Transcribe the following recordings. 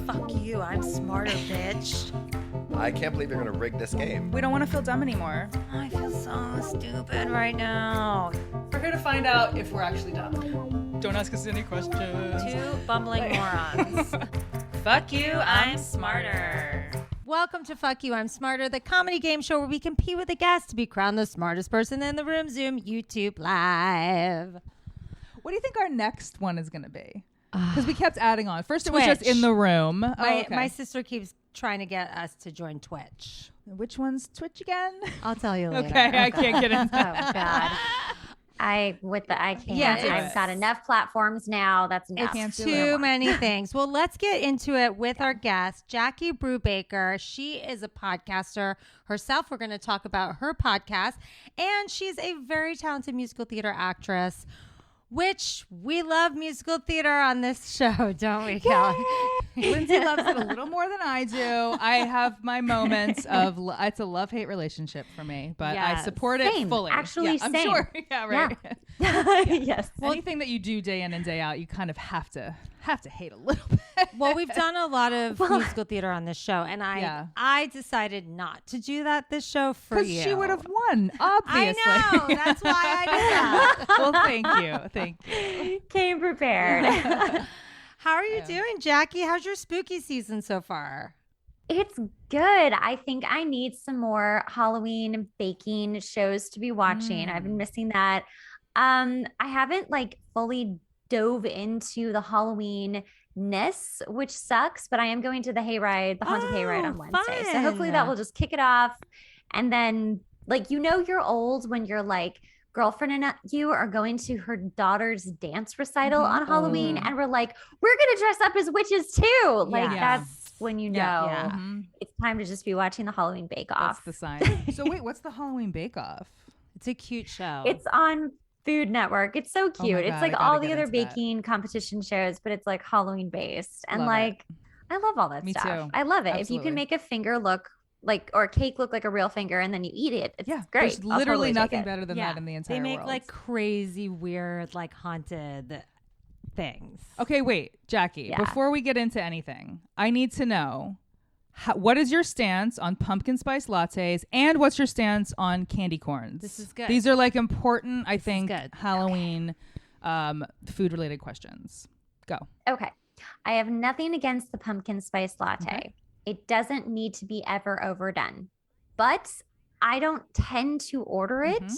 Fuck you, I'm smarter, bitch. I can't believe you're going to rig this game. We don't want to feel dumb anymore. I feel so stupid right now. We're here to find out if we're actually dumb. Don't ask us any questions. Two bumbling morons. Fuck you, I'm smarter. Welcome to Fuck You, I'm Smarter, the comedy game show where we compete with a guest to be crowned the smartest person in the room. Zoom, YouTube, live. What do you think our next one is going to be? Because we kept adding on. First, Twitch. it was just in the room. My sister keeps trying to get us to join Twitch. Which one's Twitch again? I'll tell you later. Okay, I can't get into Oh God. I can't. Yeah, I've got enough platforms now. That's enough. It's too many things. Well, let's get into it with our guest, Jackie Brubaker. She is a podcaster herself. We're going to talk about her podcast. And she's a very talented musical theater actress, which we love musical theater on this show, don't we, Kelly? Lindsay loves it a little more than I do. I have my moments of it's a love-hate relationship for me, but I support it fully. Actually, I'm same. sure. Yeah, right. Yeah. Yes. Well, anything that you do day in and day out, you kind of have to hate a little bit. Well, we've done a lot of musical theater on this show, and I decided not to do that this show for you. Because she would have won, obviously. I know. That's why I did that. Well, thank you. Thank you. Came prepared. How are you doing, Jackie? How's your spooky season so far? It's good. I think I need some more Halloween baking shows to be watching. I've been missing that. I haven't fully dove into the Halloween-ness, which sucks, but I am going to the hayride, the haunted hayride on Wednesday. So hopefully that will just kick it off. And then you're old when your girlfriend and you are going to her daughter's dance recital on Halloween. And we're like, we're going to dress up as witches too. That's when you know it's time to just be watching the Halloween Bake Off. That's the sign. So wait, what's the Halloween Bake Off? It's a cute show. It's on Food Network. It's so cute. God, it's all the other baking competition shows, but it's Halloween based. And I love all that Me stuff. too. I love it. Absolutely. If you can make a finger look or a cake look like a real finger and then you eat it, it's great. There's literally totally nothing better than that in the entire world. They make crazy, weird, haunted things. Okay, wait, Jackie, before we get into anything, I need to know what is your stance on pumpkin spice lattes and what's your stance on candy corns? This is good. These are important, I think, Halloween food related questions. Go. Okay. I have nothing against the pumpkin spice latte. Okay. It doesn't need to be ever overdone, but I don't tend to order it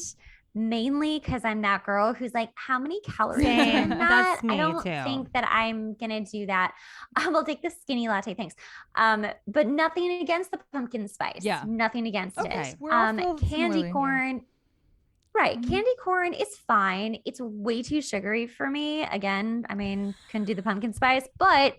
mainly because I'm that girl who's how many calories in that? That's me I don't too. think that I'm going to do that. I'll take the skinny latte. Thanks. But nothing against the pumpkin spice. Yeah. Nothing against Okay. it. We're all feel Candy similarly, corn. Right. Candy corn is fine. It's way too sugary for me. Again, couldn't do the pumpkin spice, but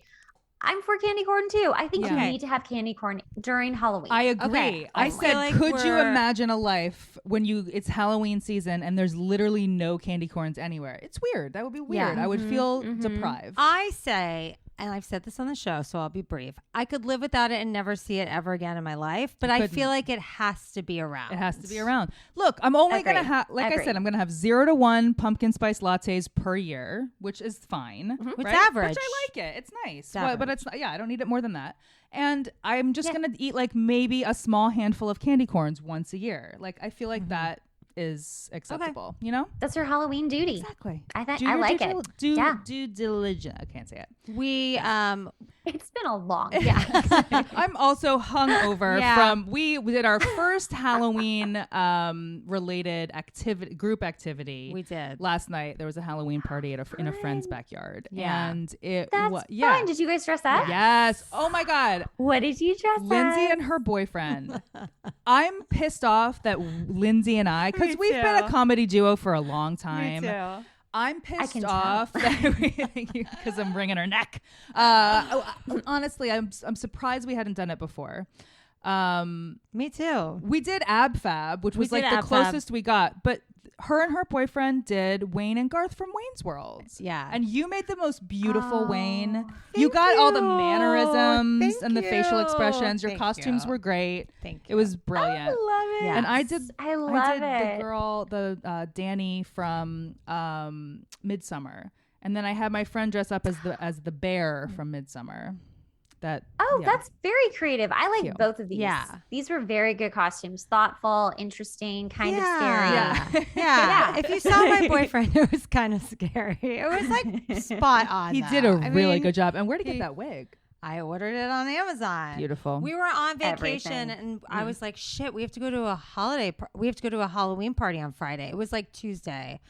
I'm for candy corn too. I think you need to have candy corn during Halloween. I agree. Okay. I I said, feel like could you we're- imagine a life when it's Halloween season and there's literally no candy corns anywhere? It's weird. That would be weird. Yeah. I would feel deprived. I say, and I've said this on the show, so I'll be brief. I could live without it and never see it ever again in my life, but I feel like it has to be around. It has to be around. Look, I'm only going to have, I said, I'm going to have 0 to 1 pumpkin spice lattes per year, which is fine. Which right? average. Which I like it. It's nice. It's But it's not, I don't need it more than that. And I'm just going to eat maybe a small handful of candy corns once a year. I feel like that is acceptable, you know? That's your Halloween duty. Exactly. I like it. Do diligence. I can't say it. We It's been a long, I'm also hungover from we did our first Halloween related group activity. We did last night. There was a Halloween party in a friend's backyard, and it That's fun. Did you guys dress up? Yes. Oh my God. What did you dress Lindsay as? and her boyfriend. I'm pissed off that Lindsay and I, because we've been a comedy duo for a long time. Me too. I'm pissed off that because I'm wringing her neck. Honestly, I'm surprised we hadn't done it before. Me too. We did Ab Fab, which was did the Ab closest we got, but her and her boyfriend did Wayne and Garth from Wayne's World. Yeah. And you made the most beautiful Wayne. You got all the mannerisms and the facial expressions. Your costumes were great. Thank you. It was brilliant. I love it. Yeah. And I did it. the girl, Danny from Midsummer. And then I had my friend dress up as the bear from Midsummer. That. Oh, yeah. that's very creative. I like Cute. both of these. Yeah. These were very good costumes. Thoughtful, interesting, kind of scary. Yeah. Yeah. If you saw my boyfriend, it was kind of scary. It was like spot on. He did a really good job. And where'd he get that wig? I ordered it on Amazon. Beautiful. We were on vacation Everything. and I was like, shit, we have to go to a we have to go to a Halloween party on Friday. It was like Tuesday.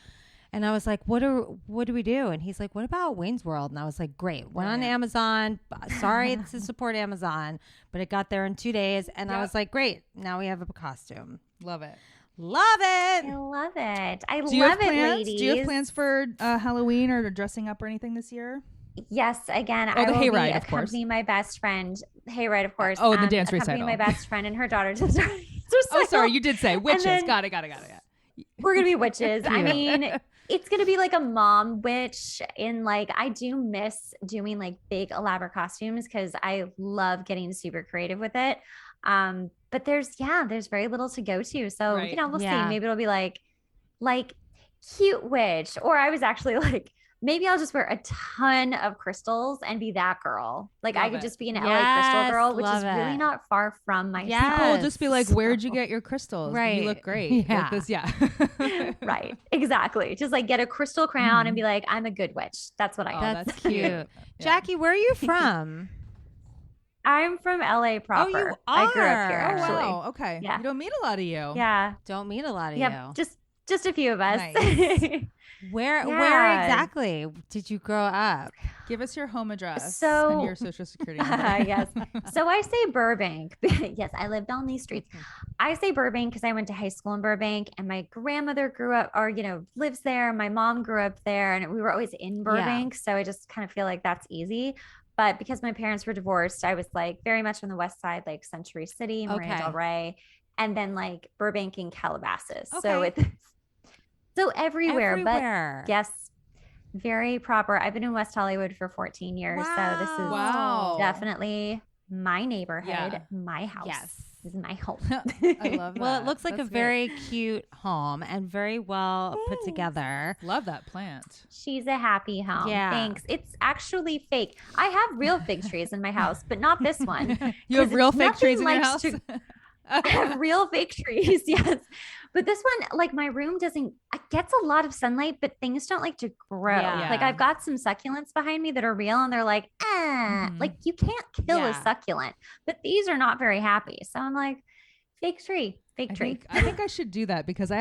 And I was like, what do we do? And he's like, what about Wayne's World? And I was like, great. Went on Amazon. Sorry to support Amazon, but it got there in 2 days. And I was like, great. Now we have a costume. Love it. Love it. I love it. I Do you have love it, plans? ladies. Do you have plans for Halloween or dressing up or anything this year? Yes, again, Oh, I the will hayride, be of course. accompanying my best friend. Hayride, of course. Oh, the dance accompanying recital. my best friend and her daughter to the Oh, sorry, you did say witches. then- Got it. We're gonna be witches. I mean, it's gonna be like a mom witch. In like, I do miss doing like big elaborate costumes because I love getting super creative with it. But there's very little to go to. So Right. we'll Yeah. see. Maybe it'll be like cute witch, or I was actually like, maybe I'll just wear a ton of crystals and be that girl. Like I Love could it. just be an LA crystal Yes, girl, which is love really it. not far from myself. Yes. People will just be like, "Where'd you So- get your crystals? Right. You look great." Yeah. Like this, yeah. Right. Exactly. Just like get a crystal crown and be like, I'm a good witch. That's what I am. Oh, That's cute. cute. Jackie, where are you from? I'm from LA proper. you I grew up here are. Oh actually. wow. Okay. Yeah. You don't meet a lot of you. Yeah. Don't meet a lot of Yep. you. Just a few of us. Nice. Where Yeah. exactly did you grow up? Give us your home address So- and your social security number. Yes. So I say Burbank. Yes, I lived on these streets. I say Burbank because I went to high school in Burbank and my grandmother grew up or, lives there. My mom grew up there and we were always in Burbank. So I just kind of feel like that's easy. But because my parents were divorced, I was like very much on the west side, like Century City, Marina Okay. Del Rey, and then like Burbank and Calabasas. So Okay. it's everywhere. Everywhere. But yes, very proper. I've been in West Hollywood for 14 years. So this is Wow. definitely my neighborhood, Yeah. my house. Yes. This is my home. I love that. Well, it looks like That's a great. very cute home and very well put together. Love that plant. She's a happy home. Yeah. Thanks. It's actually fake. I have real fig trees in my house, but not this one. You have 'Cause real it's fig trees in nothing your likes house? to- I have real fig trees, yes. But this one, like my room it gets a lot of sunlight, but things don't like to grow. Yeah. Like I've got some succulents behind me that are real and they're like, Mhm. like you can't kill a Yeah. succulent, but these are not very happy. So I'm like, fig tree. I think I should do that because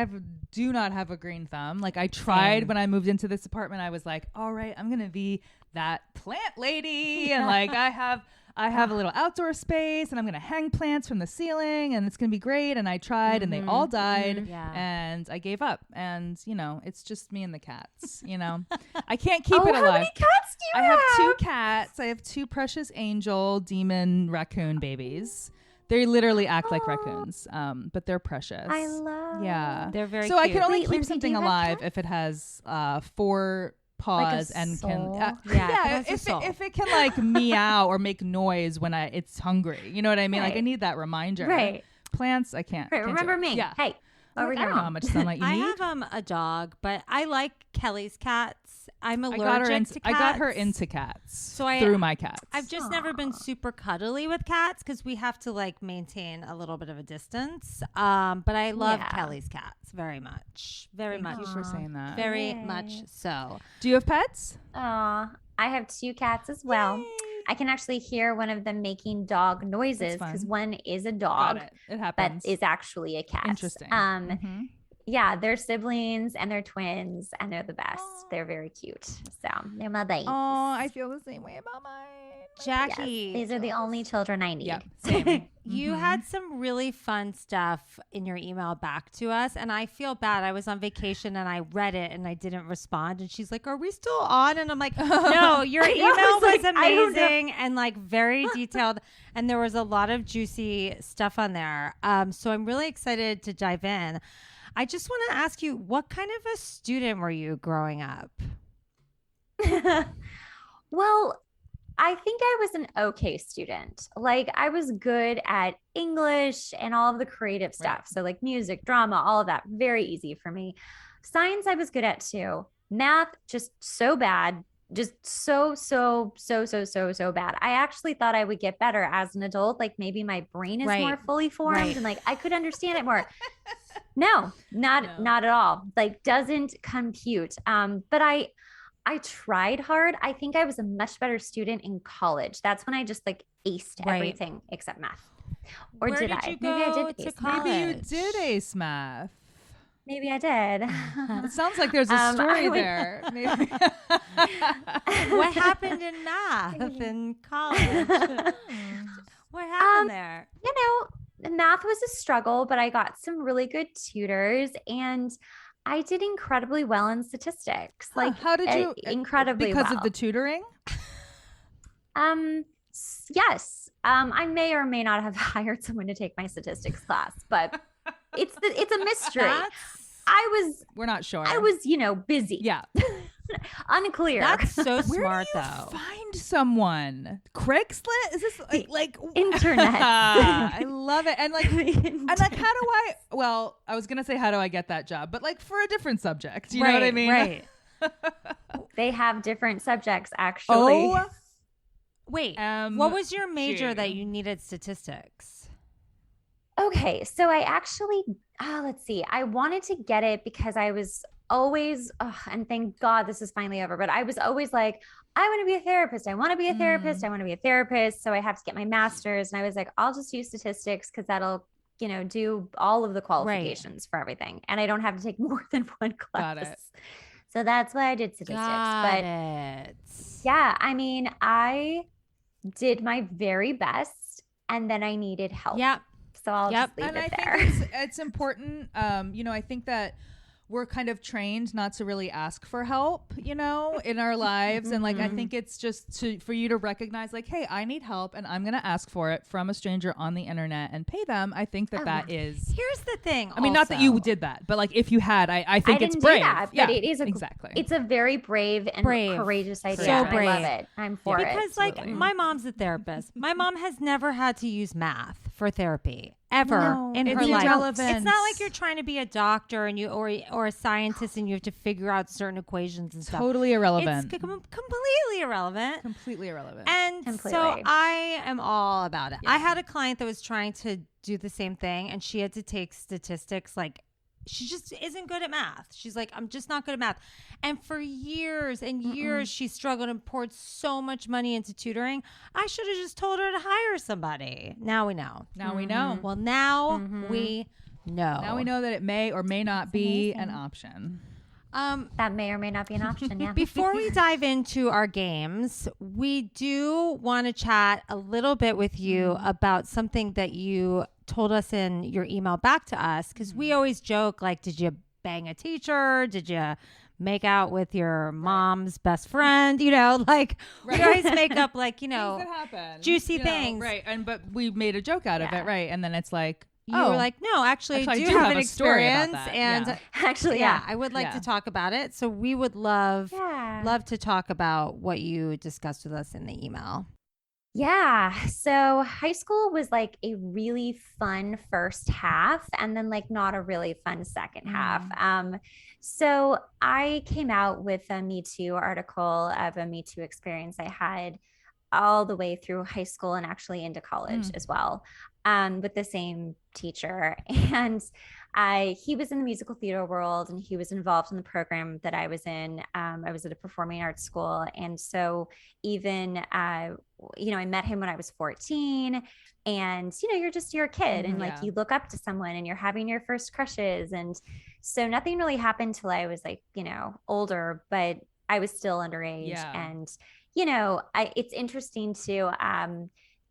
do not have a green thumb. Like I tried Same. when I moved into this apartment, I was like, all right, I'm going to be that plant lady. And like I have a little outdoor space and I'm going to hang plants from the ceiling and it's going to be great. And I tried and they all died Yeah. and I gave up. And, it's just me and the cats, I can't keep it How alive. many cats do I you have 2 cats. I have 2 precious angel demon raccoon babies. They literally act like raccoons, but they're precious. I love. Yeah. They're very So I cute. can only Wait, keep Lindsay, do something you have alive cats? if it has 4 paws and can. soul? Yeah, if it has a if soul. if it can like meow or make noise when it's hungry, you know what I mean? Like I Right. need that reminder. Right. Plants, I can't. Right. can't do Remember it. me. Yeah. Hey, over I here, don't know how Mom. much sunlight you I need. have a dog, but I like Kelly's cats. I'm allergic I got her cats. into cats. So I- through my cats. I've just never been super cuddly with cats because we have to like maintain a little bit of a distance. But I love Yeah. Kelly's cats very much. Very Thank much. you for saying that. Very Yay. much so. Do you have pets? I have 2 cats as well. I can actually hear one of them making dog noises fun. because one is a Got dog, it. It but happens. is actually a cat. Interesting. Mm-hmm. Yeah, they're siblings and they're twins and they're the best. They're very cute. So they're my babies. Oh, I feel the same way about mine. Yes, Jackie, these are the only children I need. Yeah, same. you had some really fun stuff in your email back to us, and I feel bad. I was on vacation and I read it and I didn't respond. And she's like, "Are we still on?" And I'm like, "No, your I know, email I was was like, I don't know. amazing and like very detailed, and there was a lot of juicy stuff on there. So I'm really excited to dive in. I just want to ask you, what kind of a student were you growing up? Well, I think I was an okay student. Like I was good at English and all of the creative stuff. So like music, drama, all of that, very easy for me. Science I was good at too. Math just so bad. just so bad. I actually thought I would get better as an adult. Like maybe my brain is more fully formed and like I could understand it more. No, not at all. Like doesn't compute. But I tried hard. I think I was a much better student in college. That's when I just like aced everything except math. Or Where did did I? you Maybe I go did to ace college? math. Maybe you did ace math. Maybe I did. It sounds like there's a story there. Maybe. What happened in math in college? What happened there? You know, math was a struggle, but I got some really good tutors and I did incredibly well in statistics. Like how did you incredibly because well. of the tutoring? Yes. I may or may not have hired someone to take my statistics class, but it's a mystery. We're not sure. I was, busy. Yeah. Unclear. That's so Where smart, do you though. find someone? Craigslist? Is this like internet? I love it. And like, how do I? Well, I was gonna say how do I get that job, but like for a different subject. You know what I mean? Right. They have different subjects, actually. Oh. Wait. What was your major that you needed statistics? Okay, so I actually, let's see. I wanted to get it because I was always, and thank God this is finally over, but I was always like, I want to be a therapist. I want to be a therapist. I want to be a therapist. So I have to get my master's. And I was like, I'll just use statistics because that'll, do all of the qualifications for everything. And I don't have to take more than one class. Got it. So that's why I did statistics. Got it. Yeah, I mean, I did my very best and then I needed help. Yep. So I'll just leave and it I there. think it's important. I think that we're kind of trained not to really ask for help, in our lives. And like, I think it's just for you to recognize like, hey, I need help and I'm going to ask for it from a stranger on the internet and pay them. I think that is. Here's the thing. I mean, not that you did that, but like if you had, I think it's brave. But it is exactly. It's a very brave and courageous idea. So brave. I love it. I'm for it. Because like my mom's a therapist. My mom has never had to use math for therapy ever in her life. Irrelevant. It's not like you're trying to be a doctor and or a scientist and you have to figure out certain equations and stuff. Totally irrelevant. It's completely irrelevant. Completely irrelevant. And so I am all about it. I had a client that was trying to do the same thing and she had to take statistics. Like she just isn't good at math. She's like, I'm just not good at math. And for years and years, she struggled and poured so much money into tutoring. I should have just told her to hire somebody. Now we know. Now we know. Well, now we know. Now we know that it may or may not be an option. That may or may not be an option. Yeah. Before we dive into our games, we do want to chat a little bit with you about something that you told us in your email back to us, because we always joke like, did you bang a teacher? Did you make out with your mom's best friend? We always make up like, things that happen. juicy things. Right. But we made a joke out of it. Right. And then it's like, you were like, no, actually, I do have an a story about experience. that. And actually, I would like to talk about it. So we would love to talk about what you discussed with us in the email. Yeah. So high school was like a really fun first half and then like not a really fun second half. So I came out with a Me Too article of a Me Too experience I had all the way through high school and actually into college as well, with the same teacher. And he was in the musical theater world and he was involved in the program that I was in. I was at a performing arts school. And so even, I met him when I was 14 and, you're a kid and like you look up to someone and you're having your first crushes. And so nothing really happened till I was like, older, but I was still underage. And, it's interesting too.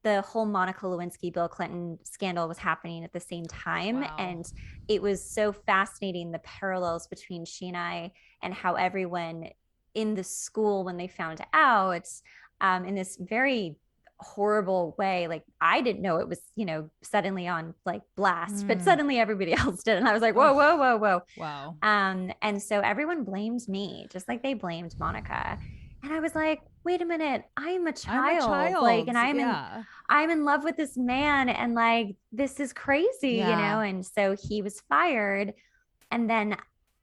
The whole Monica Lewinsky, Bill Clinton scandal was happening at the same time. Wow. And it was so fascinating, the parallels between she and I, and how everyone in the school, when they found out, in this very horrible way, like I didn't know it was, suddenly on like blast, but suddenly everybody else did. And I was like, whoa, whoa, whoa, whoa. Wow. And so everyone blamed me, just like they blamed Monica. And I was like, wait a minute, I'm a child. Like, and I'm in love with this man. And like, this is crazy, And so he was fired. And then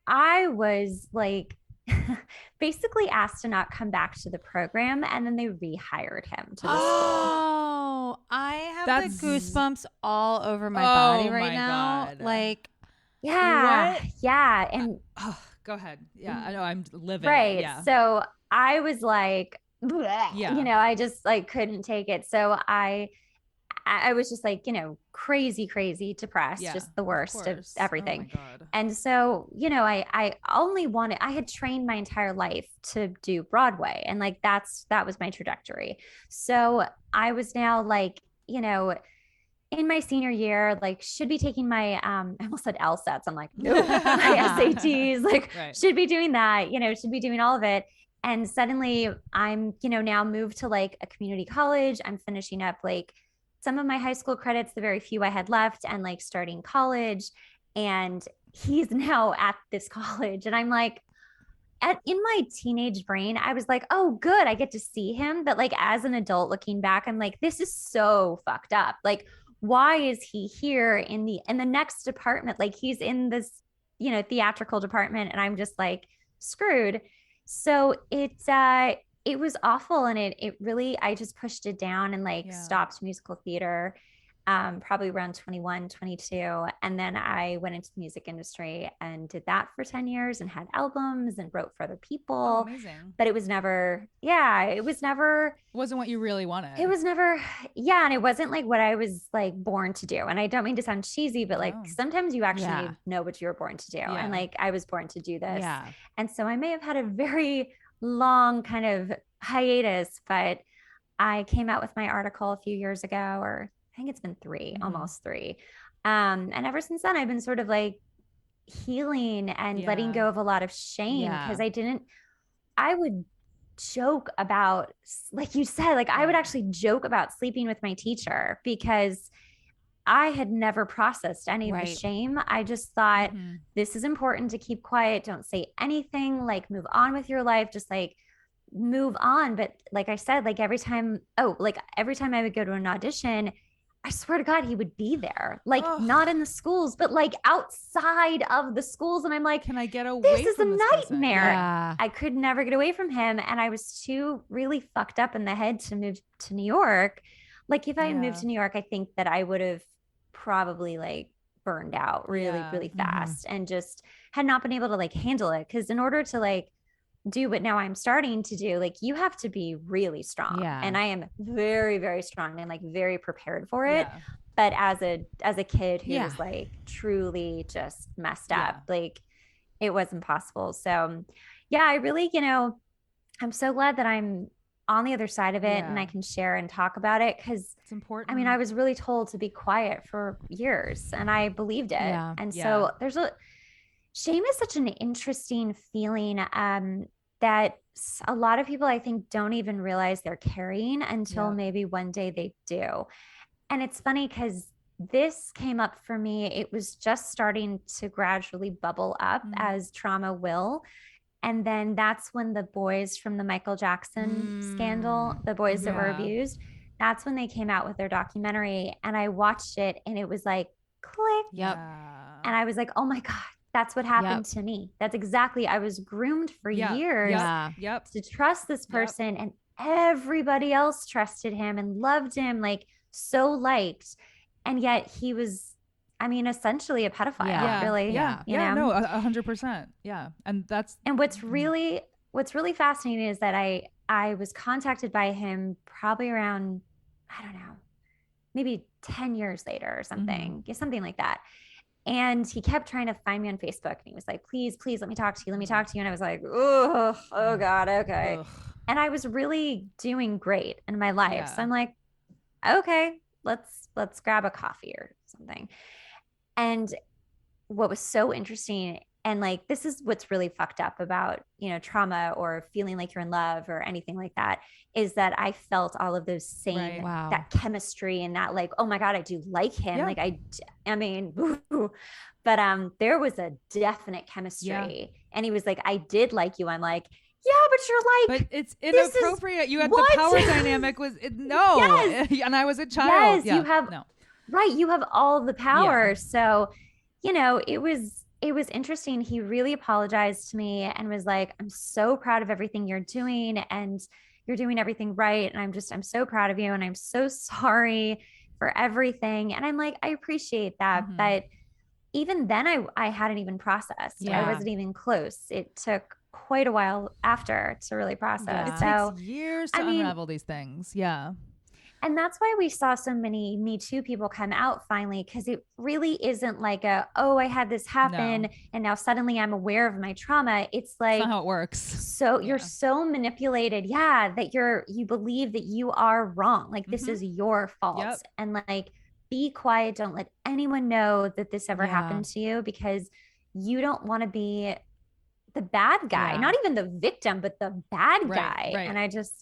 I was like basically asked to not come back to the program, and then they rehired him to the school. Oh, I have That's- the goosebumps all over my body right my now. God. Like, Yeah. What? Yeah. And Oh, go ahead. Yeah, I know. I'm livid. right. Yeah. So I was like, bleh, Yeah. you know, I just like couldn't take it. So I was just like, you know, crazy depressed, Yeah, just the worst of course. everything. Oh my God. And so, you know, I had trained my entire life to do Broadway, and like that was my trajectory. So I was now like, you know, in my senior year, like should be taking my I almost said LSATs. I'm like, no, my SATs, like Right. should be doing that, you know, should be doing all of it. And suddenly I'm, you know, now moved to like a community college. I'm finishing up like some of my high school credits, the very few I had left, and like starting college. And he's now at this college. And I'm like, in my teenage brain, I was like, oh, good, I get to see him. But like as an adult looking back, I'm like, this is so fucked up. Like, why is he here in the next department? Like he's in this, you know, theatrical department, and I'm just like screwed. So it was awful. And it really, I just pushed it down and like stopped musical theater, probably around 21, 22. And then I went into the music industry and did that for 10 years and had albums and wrote for other people. Oh, amazing. But it was never, it wasn't what you really wanted. it was never, and it wasn't like what I was like born to do. And I don't mean to sound cheesy, but like No. sometimes you actually know what you were born to do. Yeah. And like I was born to do this. yeah. And so I may have had a very long kind of hiatus, but I came out with my article a few years ago, or I think it's been almost three. And ever since then, I've been sort of like healing and letting go of a lot of shame, because I would joke about, like you said, like I would actually joke about sleeping with my teacher because I had never processed any of the shame. I just thought this is important to keep quiet. Don't say anything, like move on with your life. Just like move on. But like I said, like every time I would go to an audition, I swear to God, he would be there, like not in the schools, but like outside of the schools. And I'm like, can I get away this is a from this person? nightmare. Yeah. I could never get away from him. And I was too really fucked up in the head to move to New York. Like if I had moved to New York, I think that I would have probably like burned out really fast and just had not been able to like handle it. Cause in order to like do what now I'm starting to do, like you have to be really strong. Yeah. And I am very, very strong and like very prepared for it. Yeah. But as a kid who was like truly just messed up, like it was impossible. So I really, you know, I'm so glad that I'm on the other side of it and I can share and talk about it, because It's important. I mean, I was really told to be quiet for years and I believed it. Yeah. And so shame is such an interesting feeling that a lot of people, I think, don't even realize they're carrying until maybe one day they do. And it's funny because this came up for me. It was just starting to gradually bubble up as trauma will. And then that's when the boys from the Michael Jackson scandal, the boys that were abused, that's when they came out with their documentary. And I watched it and it was like, click. Yep. And I was like, oh my God, that's what happened to me. That's exactly, I was groomed for years to trust this person, and everybody else trusted him and loved him, like so liked. And yet he was, I mean, essentially a pedophile, really. You know? No, 100%. Yeah. And that's, and what's really fascinating is that I was contacted by him probably around, I don't know, maybe 10 years later or something, something like that. And he kept trying to find me on Facebook, and he was like, please, let me talk to you. Let me talk to you. And I was like, oh God. Okay. ugh. And I was really doing great in my life. So I'm like, okay, let's grab a coffee or something. And what was so interesting, and like, this is what's really fucked up about, you know, trauma or feeling like you're in love or anything like that, is that I felt all of those same, that chemistry and that like, oh my God, I do like him. Like I mean, but there was a definite chemistry. And he was like, I did like you. I'm like, yeah, but you're like, but it's inappropriate. You had the power dynamic and I was a child. Yes, you have, you have all the power. So, you know, it was it was interesting. He really apologized to me and was like, I'm so proud of everything you're doing, and you're doing everything right. And I'm so proud of you. And I'm so sorry for everything. And I'm like, I appreciate that. Mhm. But even then I hadn't even processed. Yeah. I wasn't even close. It took quite a while after to really process. It So, takes years to I mean, unravel these things. Yeah. and that's why we saw so many Me Too people come out finally, because it really isn't like I had this happen No. and now suddenly I'm aware of my trauma. It's like, That's not how it works. so you're so manipulated. Yeah. That you believe that you are wrong. Like this is your fault. Yep. And like, be quiet. Don't let anyone know that this ever happened to you, because you don't want to be the bad guy, not even the victim, but the bad guy. Right. And I'm just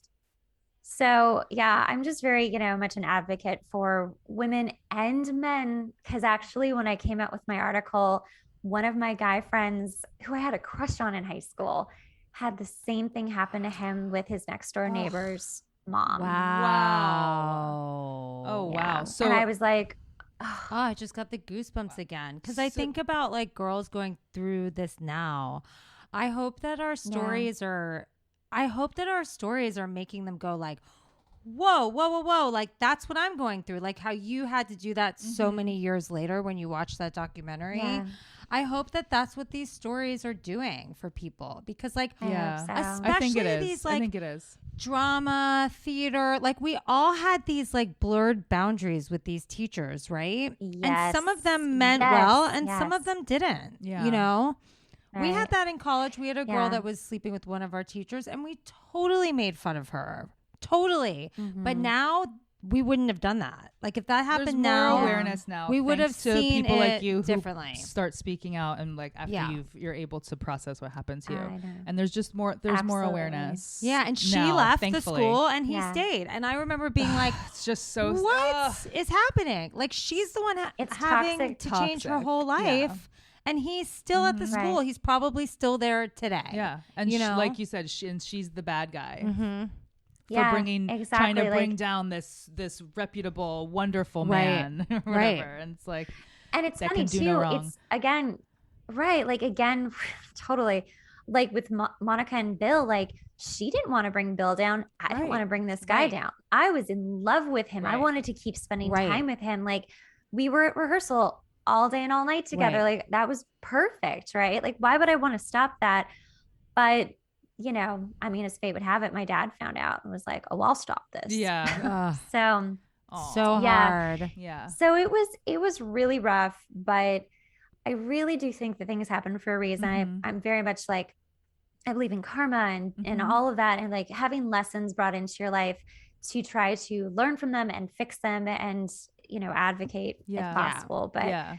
very, much an advocate for women and men. Cause actually when I came out with my article, one of my guy friends who I had a crush on in high school had the same thing happen to him with his next door neighbor's mom. Wow. Oh, Yeah. wow. So and I was like, Oh, I just got the goosebumps again. Because I think about like girls going through this now. I hope that our stories are making them go like, whoa, whoa, whoa, whoa. Like that's what I'm going through. Like how you had to do that so many years later when you watched that documentary. Yeah. I hope that that's what these stories are doing for people, because like, yeah, so. I think it especially is. these, I like, think it is. drama, theater, like we all had these like blurred boundaries with these teachers, right? And some of them meant well and some of them didn't. Yeah. You know? We Right. had that in college. We had a girl Yeah. that was sleeping with one of our teachers and we totally made fun of her. Totally. But now we wouldn't have done that. Like if that happened There's now, more awareness now. we would have thanks to seen people it like you who differently. start speaking out, and like after Yeah. you're able to process what happened to you. I know. And there's just more. There's more Absolutely. awareness. Yeah, and she now, left thankfully. the school and he Yeah. stayed. And I remember being like, It's just so. what is happening? Like she's the one It's having toxic. to change her Toxic. whole life. And he's still at the school. Right. He's probably still there today. Yeah, and You know? like you said, she's the bad guy. Mm-hmm. For Yeah, trying exactly. to bring Like, down this reputable, wonderful Right. man, or whatever. Right. And it's like, and it's that funny can do too. no wrong. It's again, right. Like again, totally. Like with Monica and Bill, like she didn't want to bring Bill down. I didn't Right. want to bring this guy Right. down. I was in love with him. I Right. wanted to keep spending Right. time with him. Like we were at rehearsal all day and all night together. Right. Like that was perfect, right? Like why would I want to stop that? But I mean, as fate would have it, my dad found out and was like, "Oh, I'll stop this." yeah, So Aw. So Yeah. hard. yeah, So it was really rough, but I really do think that things happen for a reason. Mhm. I'm very much like, I believe in karma and Mhm. all of that, and like having lessons brought into your life to try to learn from them and fix them and advocate Yeah. if possible. But yeah.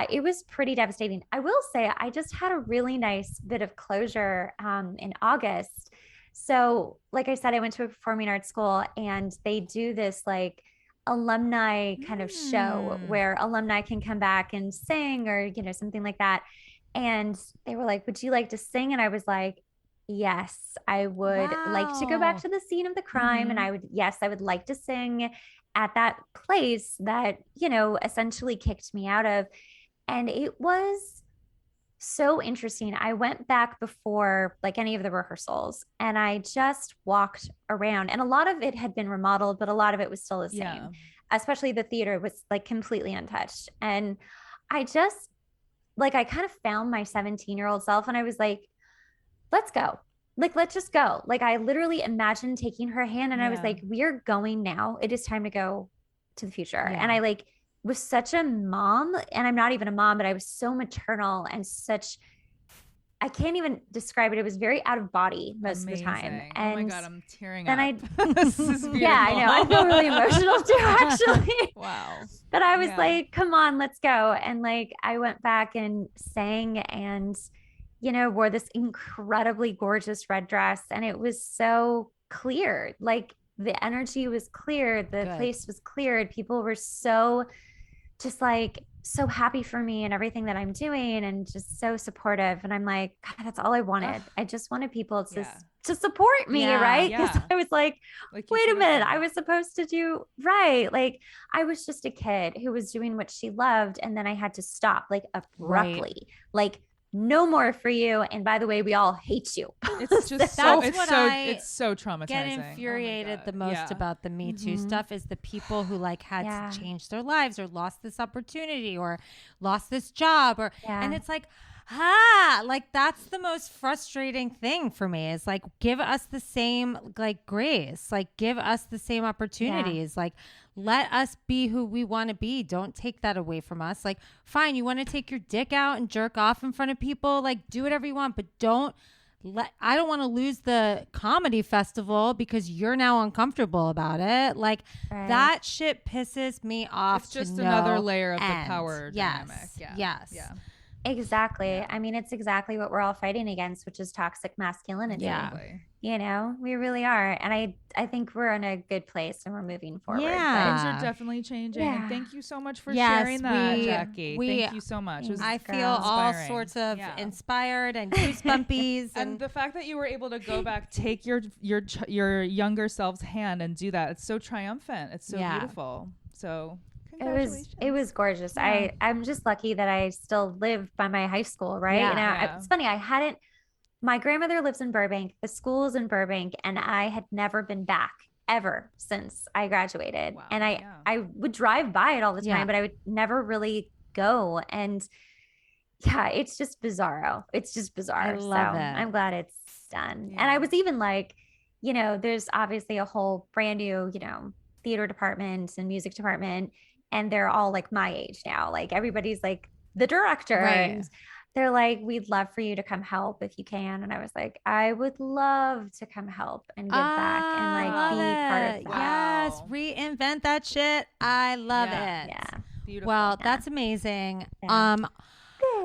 it was pretty devastating. I will say I just had a really nice bit of closure in August. So like I said, I went to a performing arts school and they do this like alumni kind of show where alumni can come back and sing or, something like that. And they were like, would you like to sing? And I was like, yes, I would like to go back Wow. to the scene of the crime. And I would like to sing at that place that, essentially kicked me out of. And it was so interesting. I went back before like any of the rehearsals and I just walked around, and a lot of it had been remodeled, but a lot of it was still the same. Yeah. Especially the theater was like completely untouched. And I just like, I kind of found my 17-year-old self and I was like, let's go. Like, let's just go. Like, I literally imagined taking her hand and I was Yeah. like, we're going now. It is time to go to the future. Yeah. And I like was such a mom, and I'm not even a mom, but I was so maternal and I can't even describe it. It was very out of body most of the time. Amazing. And oh my God, I'm tearing then up. This is beautiful. yeah, I know. I feel really emotional too, actually. Wow. But I was Yeah. like, come on, let's go. And like, I went back and sang and, wore this incredibly gorgeous red dress. And it was so clear. Like the energy was clear. The Good. place was cleared. People were so just like so happy for me and everything that I'm doing and just so supportive. And I'm like, God, that's all I wanted. I just wanted people to support me, right? Because I was like wait a minute, I was supposed to do right. Like I was just a kid who was doing what she loved. And then I had to stop like abruptly, like no more for you. And by the way, we all hate you. It's just it's so traumatizing. Get infuriated the most about the Me Too stuff is the people who like had to change their lives or lost this opportunity or lost this job or and it's like like that's the most frustrating thing for me is like give us the same like grace, like give us the same opportunities, like let us be who we want to be. Don't take that away from us. Like fine, you want to take your dick out and jerk off in front of people, like do whatever you want, but I don't want to lose the comedy festival because you're now uncomfortable about it. Like that shit pisses me off. It's just another layer of the power dynamic. Yes. Exactly. I mean, it's exactly what we're all fighting against, which is toxic masculinity. Yeah. You know, we really are. And I think we're in a good place and we're moving forward. Things are definitely changing. And thank you so much for sharing that, Jackie. Thank you so much. I feel all sorts of inspired and goosebumpies. And the fact that you were able to go back, take your younger self's hand and do that. It's so triumphant. It's so beautiful. So it was gorgeous. I'm just lucky that I still live by my high school, right? And it's funny, my grandmother lives in Burbank, the school is in Burbank, and I had never been back ever since I graduated. Wow. And I would drive by it all the time, but I would never really go. And it's just bizarro. It's just bizarre. I love it. I'm glad it's done. And I was even like, you know, there's obviously a whole brand new, you know, theater department and music department. And they're all like my age now. Like everybody's like the director. Right. And they're like, we'd love for you to come help if you can. And I was like, I would love to come help and give back and like be part of that. Yes. Reinvent that shit. I love it. Yeah. Beautiful. Well, that's amazing.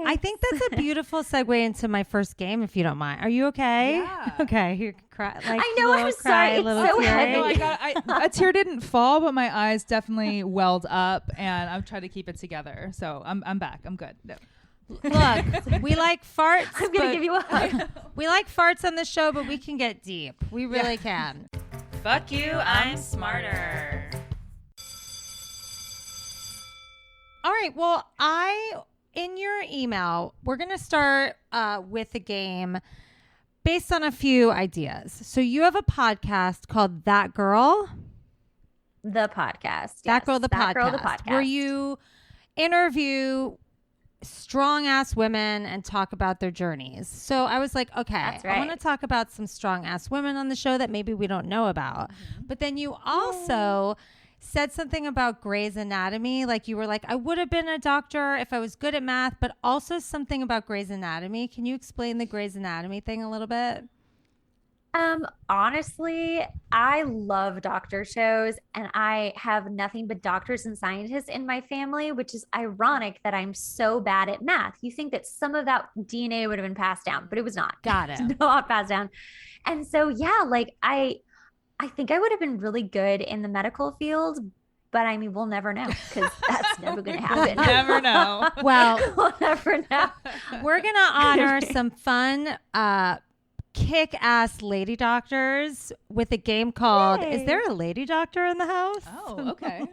I think that's a beautiful segue into my first game, if you don't mind. Are you okay? Yeah. Okay. You cry. Like, I know. I'm sorry. It's so heavy. A tear didn't fall, but my eyes definitely welled up, and I'm trying to keep it together. So I'm back. I'm good. No. Look, we like farts. I'm gonna give you a hug. We like farts on the show, but we can get deep. We really can. Fuck you, I'm smarter. All right. Well, in your email, we're going to start with a game based on a few ideas. So you have a podcast called That Girl. The podcast. That Girl, the That podcast. Girl, the podcast. Where you interview strong ass women and talk about their journeys. So I was like, okay, I want to talk about some strong ass women on the show that maybe we don't know about. But then you also said something about Grey's Anatomy. Like you were like, I would have been a doctor if I was good at math, but also something about Grey's Anatomy. Can you explain the Grey's Anatomy thing a little bit? Honestly, I love doctor shows and I have nothing but doctors and scientists in my family, which is ironic that I'm so bad at math. You think that some of that DNA would have been passed down, but it was not. Got it. Not passed down. And so, like I think I would have been really good in the medical field, but I mean, we'll never know because that's never going to happen. Never know. Well, we'll never know. We're going to honor some fun, kick-ass lady doctors with a game called Is There a Lady Doctor in the House? Oh, okay.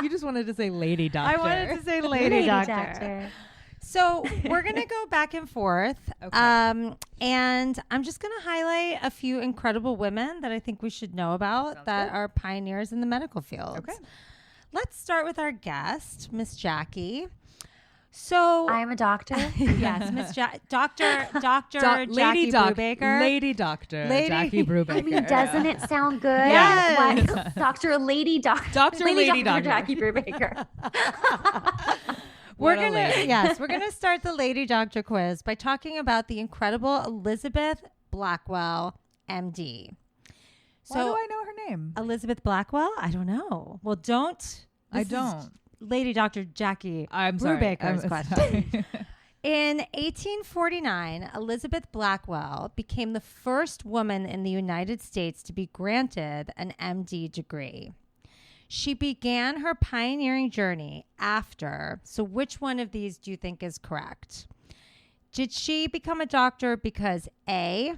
You just wanted to say lady doctor. I wanted to say lady doctor. So we're going to go back and forth. Okay. And I'm just going to highlight a few incredible women that I think we should know about are pioneers in the medical field. Okay. Let's start with our guest, Miss Jackie. So I am a doctor. Yes, Miss Dr. Jackie Brubaker. Lady Doctor Jackie Brubaker. I mean, doesn't it sound good? Yes. Dr. Lady Doctor. Dr. Lady Doctor Jackie Brubaker. We're gonna start the Lady Doctor quiz by talking about the incredible Elizabeth Blackwell, MD. So, why do I know her name? Elizabeth Blackwell? I don't know. Well, I don't. Lady Dr. Jackie Brubaker's question. In 1849, Elizabeth Blackwell became the first woman in the United States to be granted an MD degree. She began her pioneering journey after. So which one of these do you think is correct? Did she become a doctor because A,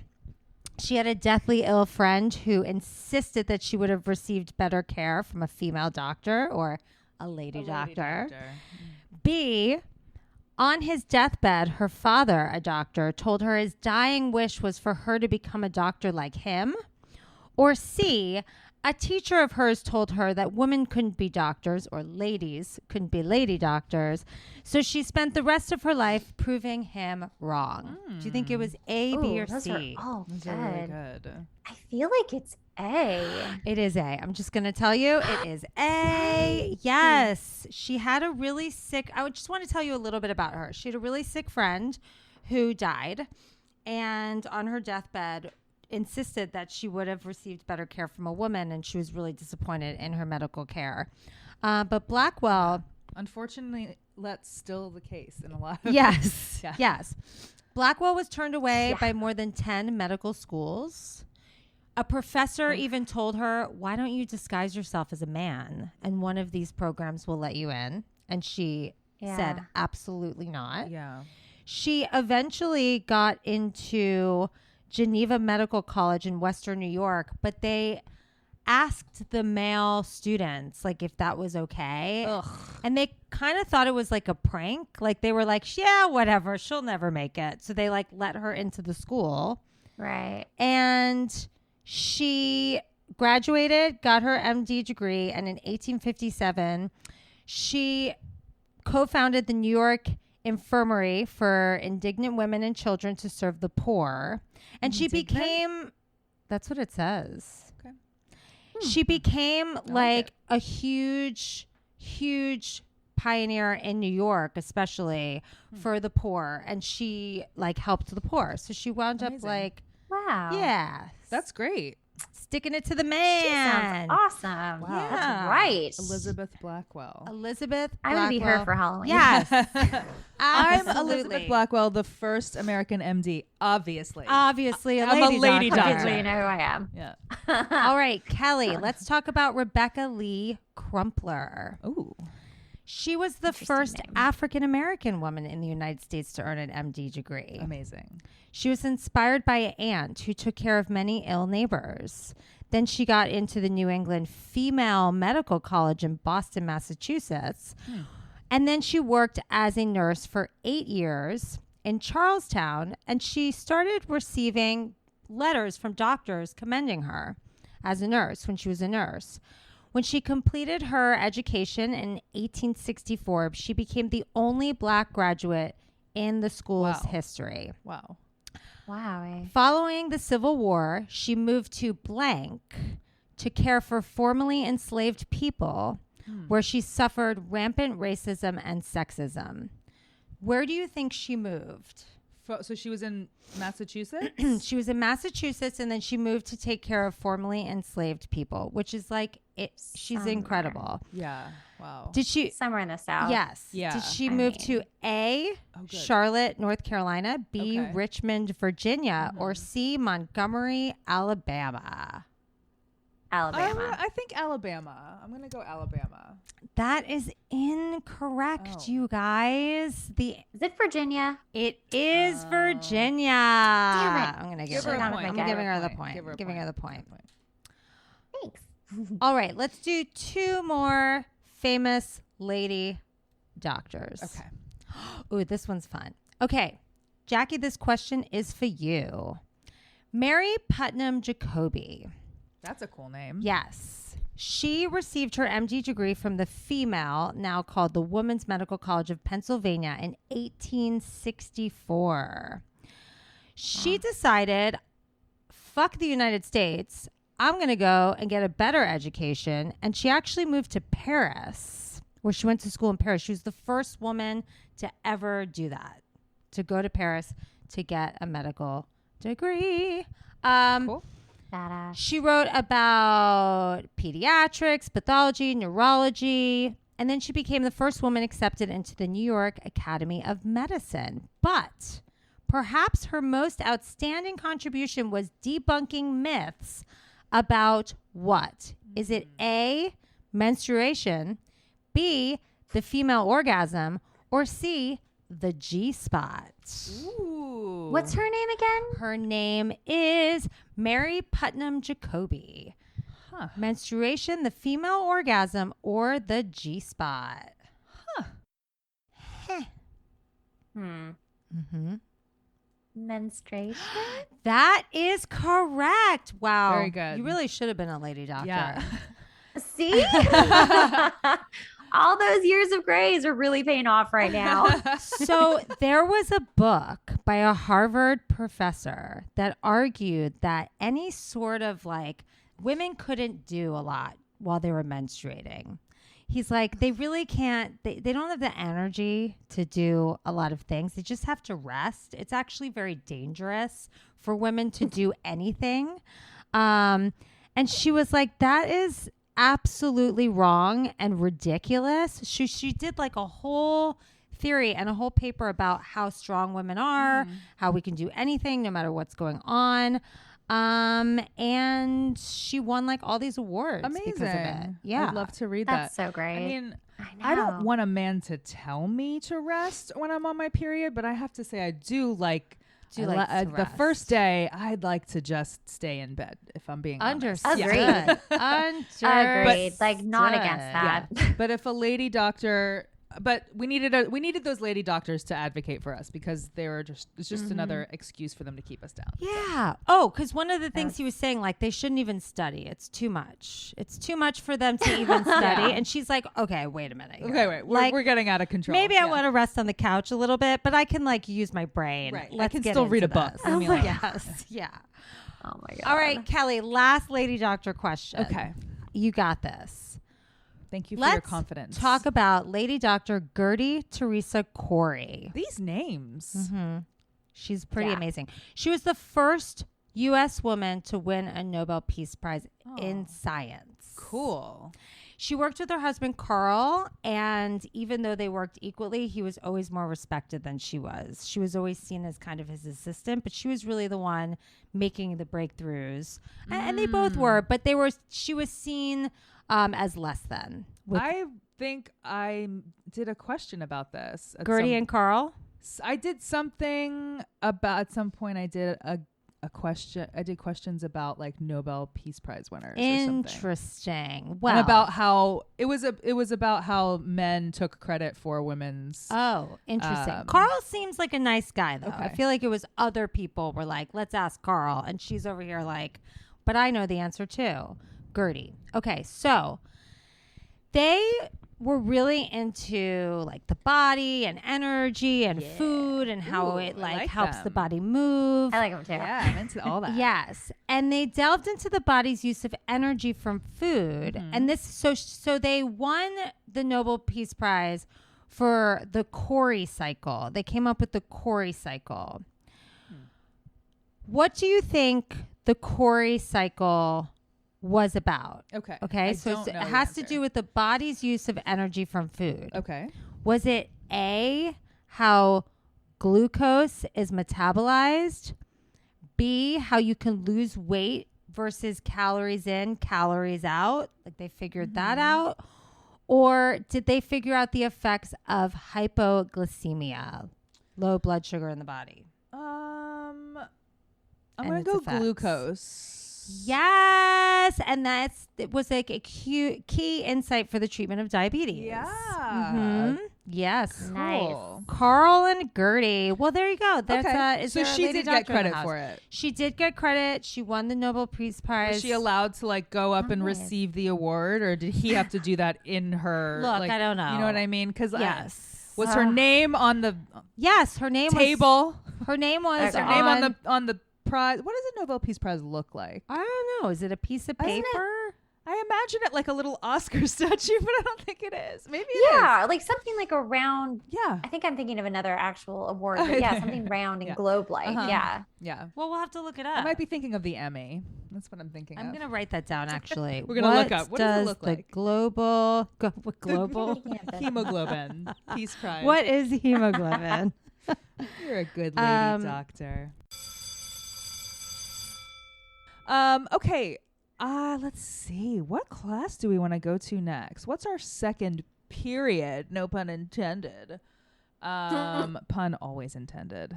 she had a deathly ill friend who insisted that she would have received better care from a female doctor or a lady doctor. B, on his deathbed, her father, a doctor, told her his dying wish was for her to become a doctor like him. Or C, a teacher of hers told her that women couldn't be doctors or ladies couldn't be lady doctors. So she spent the rest of her life proving him wrong. Do you think it was A, B, or those C? are all Those are really good. I feel like it's A. It is A. I'm just going to tell you, it is A. Yes. She had a really sick, I would just want to tell you a little bit about her. She had a really sick friend who died, and on her deathbed insisted that she would have received better care from a woman, and she was really disappointed in her medical care. But Blackwell... Unfortunately, that's still the case in a lot of Yes. Yeah. Yes. Blackwell was turned away by more than 10 medical schools. A professor even told her, why don't you disguise yourself as a man? And one of these programs will let you in. And she said, absolutely not. Yeah. She eventually got into Geneva Medical College in Western New York, but they asked the male students like if that was okay. Ugh. And they kind of thought it was like a prank. Like they were like, yeah, whatever, she'll never make it. So they like let her into the school. Right. And she graduated, got her MD degree, and in 1857 she co-founded the New York Infirmary for Indignant Women and Children to serve the poor. And she became, that's what it says. Okay. She became like it. a huge pioneer in New York, especially for the poor. And she like helped the poor. So she wound up Amazing. like, Wow. yeah, That's great. sticking it to the She man. sounds awesome. Wow. Yeah. That's right. Elizabeth Blackwell. Elizabeth I would be her Blackwell. for Halloween. Yes. I'm Absolutely. Elizabeth Blackwell, the first American MD, obviously. Obviously, I'm a lady doctor. doctor. Obviously, you know who I am. Yeah. All right, Kelly, let's talk about Rebecca Lee Crumpler. Ooh. She was the first name. African American woman in the United States to earn an MD degree. Amazing. She was inspired by an aunt who took care of many ill neighbors. Then she got into the New England Female Medical College in Boston, Massachusetts. And then she worked as a nurse for 8 years in Charlestown, and she started receiving letters from doctors commending her as a nurse when she was a nurse. When she completed her education in 1864, she became the only Black graduate in the school's Wow. history. Wow. Wow. Following the Civil War, she moved to Blank to care for formerly enslaved people, where she suffered rampant racism and sexism. Where do you think she moved? So she was in Massachusetts? She was in Massachusetts, and then she moved to take care of formerly enslaved people, which is like it. She's Somewhere. incredible. Yeah. Wow. Did she? Somewhere in the South. Yes. Yeah. Did she I move mean- to A, Oh, good. Charlotte, North Carolina, B, Okay. Richmond, Virginia, or C, Montgomery, Alabama? Alabama. I think Alabama. I'm going to go Alabama. That is incorrect, Oh. you guys. Is it Virginia? It is Oh. Virginia. Damn it. I'm gonna Give give her her. a Should've point. gone I'm with giving her the Give point. her a Giving her the point. point. Thanks. All right, let's do 2 more famous lady doctors. Okay. Ooh, this one's fun. Okay, Jackie, this question is for you. Mary Putnam Jacoby. That's a cool name. Yes. She received her MD degree from the female, now called the Women's Medical College of Pennsylvania, in 1864. She decided, fuck the United States. I'm going to go and get a better education. And she actually moved to Paris, where she went to school in Paris. She was the first woman to ever do that, to go to Paris to get a medical degree. Cool. Badass. She wrote about pediatrics, pathology, neurology, and then she became the first woman accepted into the New York Academy of Medicine. But perhaps her most outstanding contribution was debunking myths about what? Is it A, menstruation, B, the female orgasm, or C, the G-spot? Ooh. What's her name again? Her name is Mary Putnam Jacoby. Huh. Menstruation, the female orgasm, or the G-spot? Mm-hmm. Menstruation. That is correct. Wow. Very good. You really should have been a lady doctor. Yeah. See? All those years of grays are really paying off right now. So there was a book by a Harvard professor that argued that any sort of like women couldn't do a lot while they were menstruating. He's like, they really can't, they don't have the energy to do a lot of things. They just have to rest. It's actually very dangerous for women to do anything. And she was like, that is absolutely wrong and ridiculous. She did like a whole theory and a whole paper about how strong women are, how we can do anything no matter what's going on. And she won like all these awards because of it. Amazing. Yeah. I'd love to read That's that. so great. I mean, I I don't know. want a man to tell me to rest when I'm on my period, but I have to say I do like. Do like to the rest. first day, I'd like to just stay in bed if I'm being honest. Understood. Agreed. Understood. Agreed. Like not against that. Yeah. But if a lady doctor, but we needed those lady doctors to advocate for us because it's just another excuse for them to keep us down. Yeah. Oh, because one of the things he was saying, like, they shouldn't even study. It's too much. It's too much for them to even study. And she's like, okay, wait a minute. Okay, wait, we're getting out of control. Maybe I want to rest on the couch a little bit, but I can like use my brain. Right. I Let's can get still read into a book. this. Leave me alone. Yes. Yeah. Oh my god. All right, Kelly, last lady doctor question. Okay. You got this. Thank you for your Let's confidence. talk about Lady Dr. Gertie Teresa Corey. These names. Mm-hmm. She's pretty Yeah. amazing. She was the first U.S. woman to win a Nobel Peace Prize in science. Cool. She worked with her husband, Carl, and even though they worked equally, he was always more respected than she was. She was always seen as kind of his assistant, but she was really the one making the breakthroughs. And they both were, but she was seen as less than. I think I did a question about this. Gertie and Carl? I did something about, at some point I did a question. I did questions about like Nobel Peace Prize winners or something. Interesting. Well, And about how it was about how men took credit for women's. Oh, interesting. Carl seems like a nice guy, though. I Okay. feel like it was other people were like, let's ask Carl. And she's over here like, but I know the answer too. Gertie. Okay, so they were really into like the body and energy and food and how Ooh, it I like like helps the them. body move. I like them too. Yeah, I'm into all that. Yes, and they delved into the body's use of energy from food, and this so they won the Nobel Peace Prize for the Corey cycle. They came up with the Corey cycle. What do you think the Corey cycle was about? Okay. Okay, I so don't it know the has to answer. do with the body's use of energy from food. Okay. Was it A, how glucose is metabolized? B, how you can lose weight versus calories in, calories out? Like they figured that out? Or did they figure out the effects of hypoglycemia, low blood sugar in the body? I'm And gonna its go effects. glucose. Yes, and it was like a key insight for the treatment of diabetes. Yeah. Mhm. Yes. Nice. Cool. Carl and Gertie. Well, there you go. That's Okay. is So there a she lady did get doctor in the credit house? for it. She did get credit. She won the Nobel Peace Prize. Was she allowed to like go up and Nice. receive the award, or did he have to do that in her? Look, like, I don't know. You know what I mean? Because Yes. was her name on the Yes, her name table? was her name was Is her name on the prize? What does a Nobel Peace Prize look like? I don't know. Is it a piece of Isn't it- paper? I imagine it like a little Oscar statue, but I don't think it is. Maybe it is. Yeah, like something like a round. Yeah. I think I'm thinking of another actual award, but yeah, something round and Yeah. globe-like. Uh-huh. Yeah. Yeah. Well, we'll have to look it up. I might be thinking of the Emmy. That's what I'm thinking I'm of. gonna write that down. Actually, We're gonna look up. What does it look the like? global Hemoglobin Peace Prize. What is hemoglobin? You're a good lady doctor. Okay. Let's see. What class do we want to go to next? What's our second period? No pun intended. Pun always intended.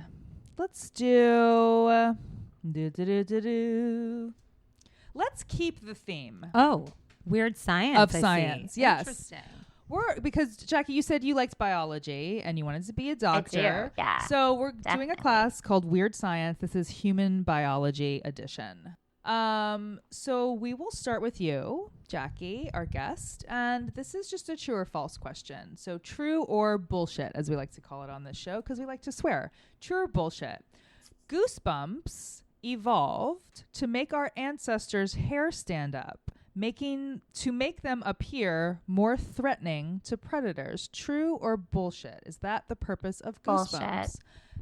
Let's do. Let's keep the theme. Oh, weird science. Of I science, see. yes. Interesting. Because Jackie, you said you liked biology and you wanted to be a doctor. yeah. So we're doing Definitely. a class called Weird Science. This is Human Biology Edition. So we will start with you, Jackie, our guest, and this is just a true or false question. So true or bullshit, as we like to call it on this show, because we like to swear. True or bullshit? Goosebumps evolved to make our ancestors' hair stand up, to make them appear more threatening to predators. True or bullshit? Is that the purpose of Goosebumps? Bullshit.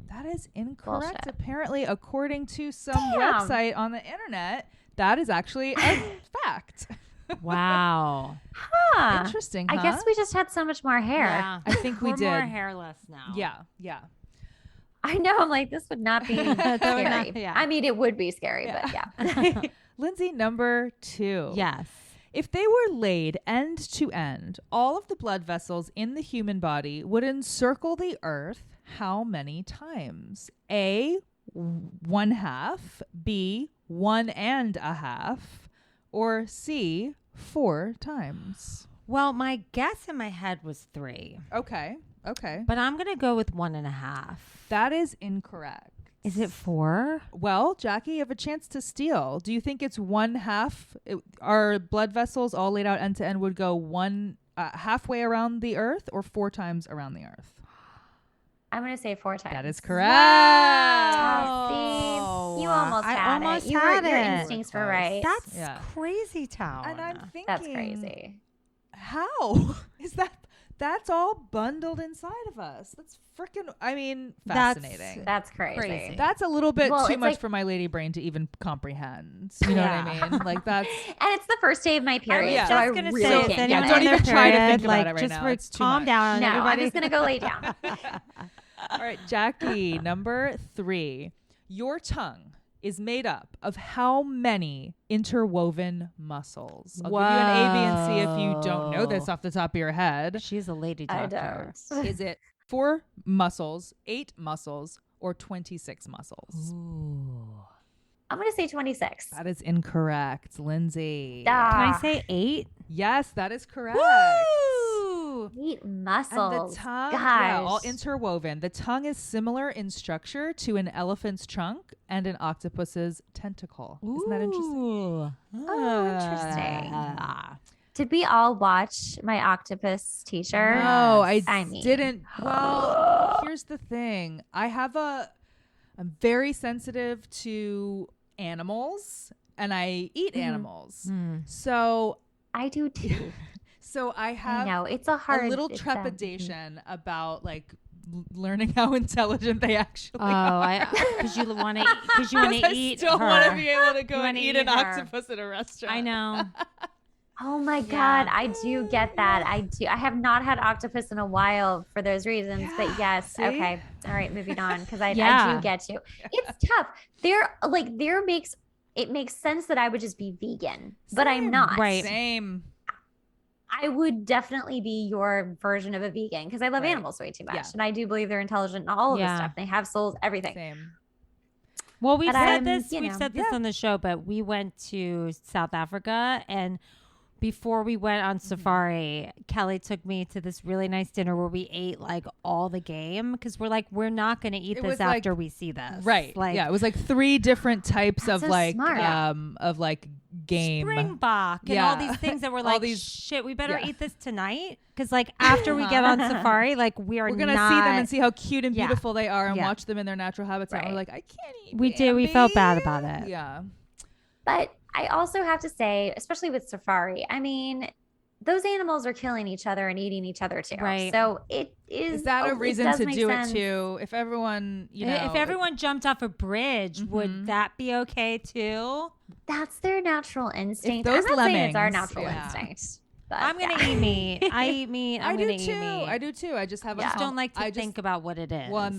That is incorrect. Bullshit. Apparently, according to some Damn. website on the internet, that is actually a fact. Wow. Huh. Interesting, I huh? guess we just had so much more hair. Yeah. I think we We're did. more hairless now. Yeah. I know. I'm like, this would not be scary. yeah. I mean, it would be scary, but yeah. Lindsay, number 2. Yes. If they were laid end to end, all of the blood vessels in the human body would encircle the earth how many times? A, 1/2, B, 1.5, or C, 4 times? Well, my guess in my head was 3, Okay. but I'm going to go with 1.5. That is incorrect. Is it 4? Well, Jackie, you have a chance to steal. Do you think it's 1/2? Our blood vessels all laid out end to end would go halfway around the earth or 4 times around the earth? I'm going to say 4 times. That is correct. Oh, see, you almost I had almost it. Your had it. instincts were right. That's Yeah. crazy town. And I'm thinking, That's crazy. How is that? That's all bundled inside of us. That's freaking, fascinating. That's crazy. Crazy. That's a little bit Well, too it's much like- for my lady brain to even comprehend. You know what I mean? Like that's. And it's the first day of my period, yeah. so I was gonna really say, can't if get anyone it. don't in their even try to period, think about like, it right just now. for It's too calm much. down. No, I'm everybody. just going to go lay down. All right, Jackie, number 3. Your tongue is made up of how many interwoven muscles? I'll give you an A, B, and C if you don't know this off the top of your head. She's a lady I doctor. don't. Is it 4 muscles, 8 muscles, or 26 muscles? Ooh. I'm going to say 26. That is incorrect, Lindsay. Can I Ah, say 8? Yes, that is correct. Woo! 8 And muscles. the tongue, Gosh. all interwoven. The tongue is similar in structure to an elephant's trunk and an octopus's tentacle. Isn't that interesting? Ooh. Oh, interesting. Ah. Did we all watch My Octopus Teacher? No, I mean- didn't. Well, here's the thing. I'm very sensitive to animals and I eat animals. So I do too. I I have know. It's a hard a little it's, trepidation about like learning how intelligent they actually are. Oh, because you want to I eat still her. want to be able to go You and wanna eat eat an her. octopus at a restaurant. I know. Oh my Yeah. God. I do get that. I do. I have not had octopus in a while for those reasons, but yes. see? Okay. All right. Moving on. Cause I Yeah. do get you. It's tough. It makes sense that I would just be vegan, but I'm Same. not. Right. Same. I would definitely be your version of a vegan because I love Right. animals way too much. Yeah. And I do believe they're intelligent and all of this Yeah. stuff. They have souls, everything. Same. Well, we've But said I'm, this. you We've know. said this on the show, but we went to South Africa, and before we went on safari, Kelly took me to this really nice dinner where we ate like all the game because we're like, we're not going to eat It this was, like- after we see this. Right. Like, yeah. It was like 3 different types That's of so like smart. of like game. Springbok and Yeah. all these things that we're All like, these- shit, we better yeah. eat this tonight because like after we get on safari, like We're gonna see them and see how cute and Yeah. beautiful they are and Yeah. watch them in their natural habitat. Right. We're like, I can't eat. We did. We felt bad about Bambi. it. Yeah. But I also have to say, especially with safari, I mean, those animals are killing each other and eating each other too. Right. So it is. Is that a it reason does to make do sense. it too? If everyone, you know, If everyone jumped off a bridge, Mhm. would that be okay too? That's their natural instinct. those I'm not saying it's our lemmings- natural yeah. instinct. But I'm gonna eat meat. I eat meat. I'm gonna eat meat. I do too. I just have. I just don't like to think about what it is. Well, and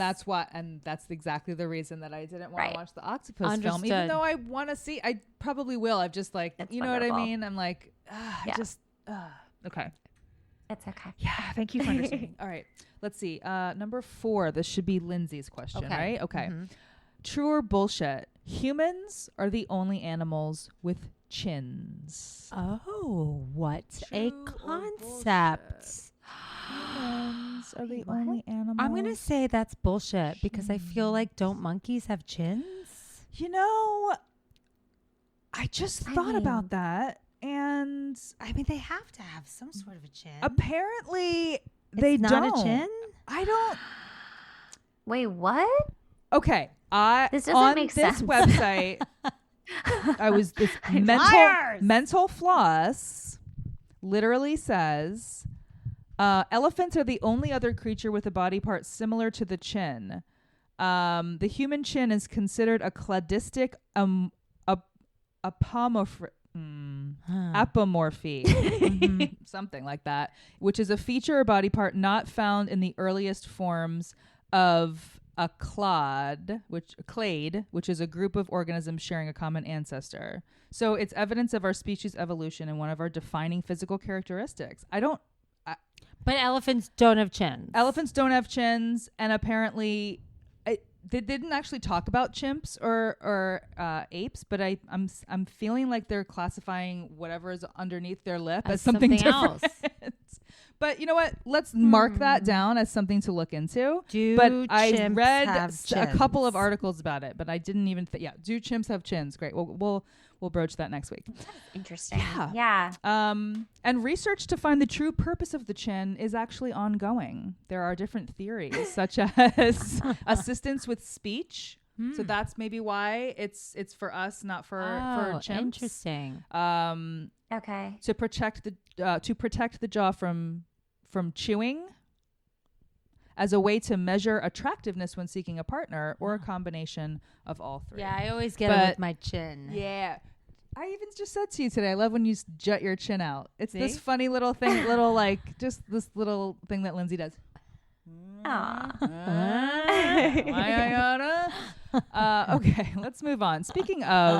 that's exactly the reason that I didn't want to watch the octopus film, Understood. even though I want to see. I probably will. I've just like, It's you know what I wonderful. mean? I'm like, okay. It's okay. Yeah, thank you for understanding. All right, let's see. Number 4. This should be Lindsay's question, right? Okay. Mm-hmm. True or bullshit? Humans are the only animals with chins. Oh, what a True or concept. Humans are the only animals. I'm going to say that's bullshit because I feel like don't monkeys have chins? You know, I just thought mean- about that, and I mean, they have to have some sort of a chin. apparently they It's not don't. a chin? I don't. Wait, what? Okay, This doesn't on make this sense. website, I was this Liars! mental floss. Literally says, elephants are the only other creature with a body part similar to the chin. The human chin is considered a cladistic apomorphy, something like that, which is a feature or body part not found in the earliest forms of a clade, which is a group of organisms sharing a common ancestor. So it's evidence of our species evolution and one of our defining physical characteristics. But elephants don't have chins. Elephants don't have chins, and apparently they didn't actually talk about chimps or apes, but I'm feeling like they're classifying whatever is underneath their lip as something different. else. But you know what? Let's mark that down as something to look into. But I chimps read have a couple of chins? articles about it, but I didn't even. Do chimps have chins? Great. We'll broach that next week. Interesting. Yeah. Yeah. And research to find the true purpose of the chin is actually ongoing. There are different theories, such as assistance with speech. So that's maybe why it's for us, not for chimps. Interesting. Okay. To protect the jaw from chewing, as a way to measure attractiveness when seeking a partner, or a combination of all three. Yeah, I always get it with my chin. Yeah. I even just said to you today, I love when you jut your chin out. It's See? this funny little thing, just this little thing that Lindsay does. Okay, let's move on. Speaking of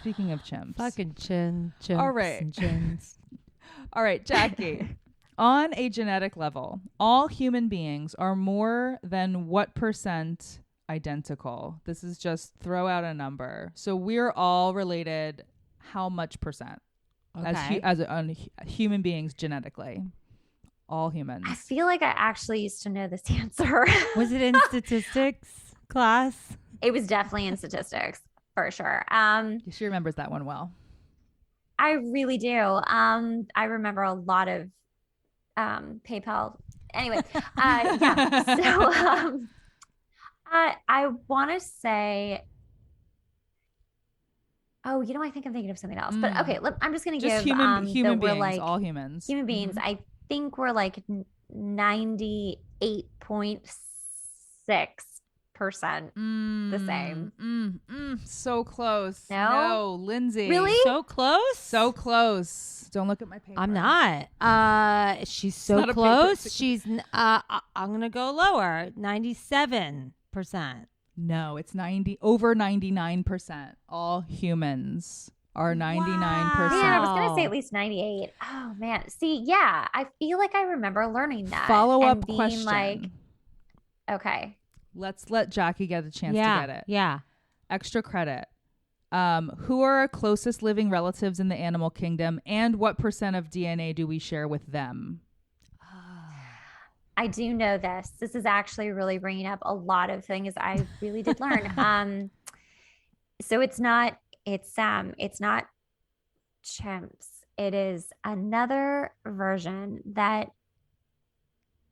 chimps. Fucking chimps All right. and chins. All right, Jackie. On a genetic level, all human beings are more than what % identical? This is just throw out a number. So we're all related. How much percent? Okay. As human beings genetically, all humans. I feel like I actually used to know this answer. Was it in statistics class? It was definitely in statistics for sure. She remembers that one well. I really do. I remember a lot of PayPal. Anyway, yeah. So I want to say. Oh, I think I'm thinking of something else. But okay, I'm just gonna give human that we're beings, like all humans. human beings. I think we're like 98.6% the same. So close. No? Lindsay. Really? So close? So close. Don't look at my paper. I'm not. She's so not a paper, close. it's a- She's I'm gonna go lower. 97%. No, it's over 99%. All humans are 99%. Man, I was gonna say at least 98. Oh man. See, yeah, I feel like I remember learning that. Follow up and being question. like, okay. Let's let Jackie get a chance to get it. Yeah. Extra credit. Who are our closest living relatives in the animal kingdom, and what % of DNA do we share with them? I do know this. This is actually really bringing up a lot of things I really did learn. So it's not chimps. It is another version that,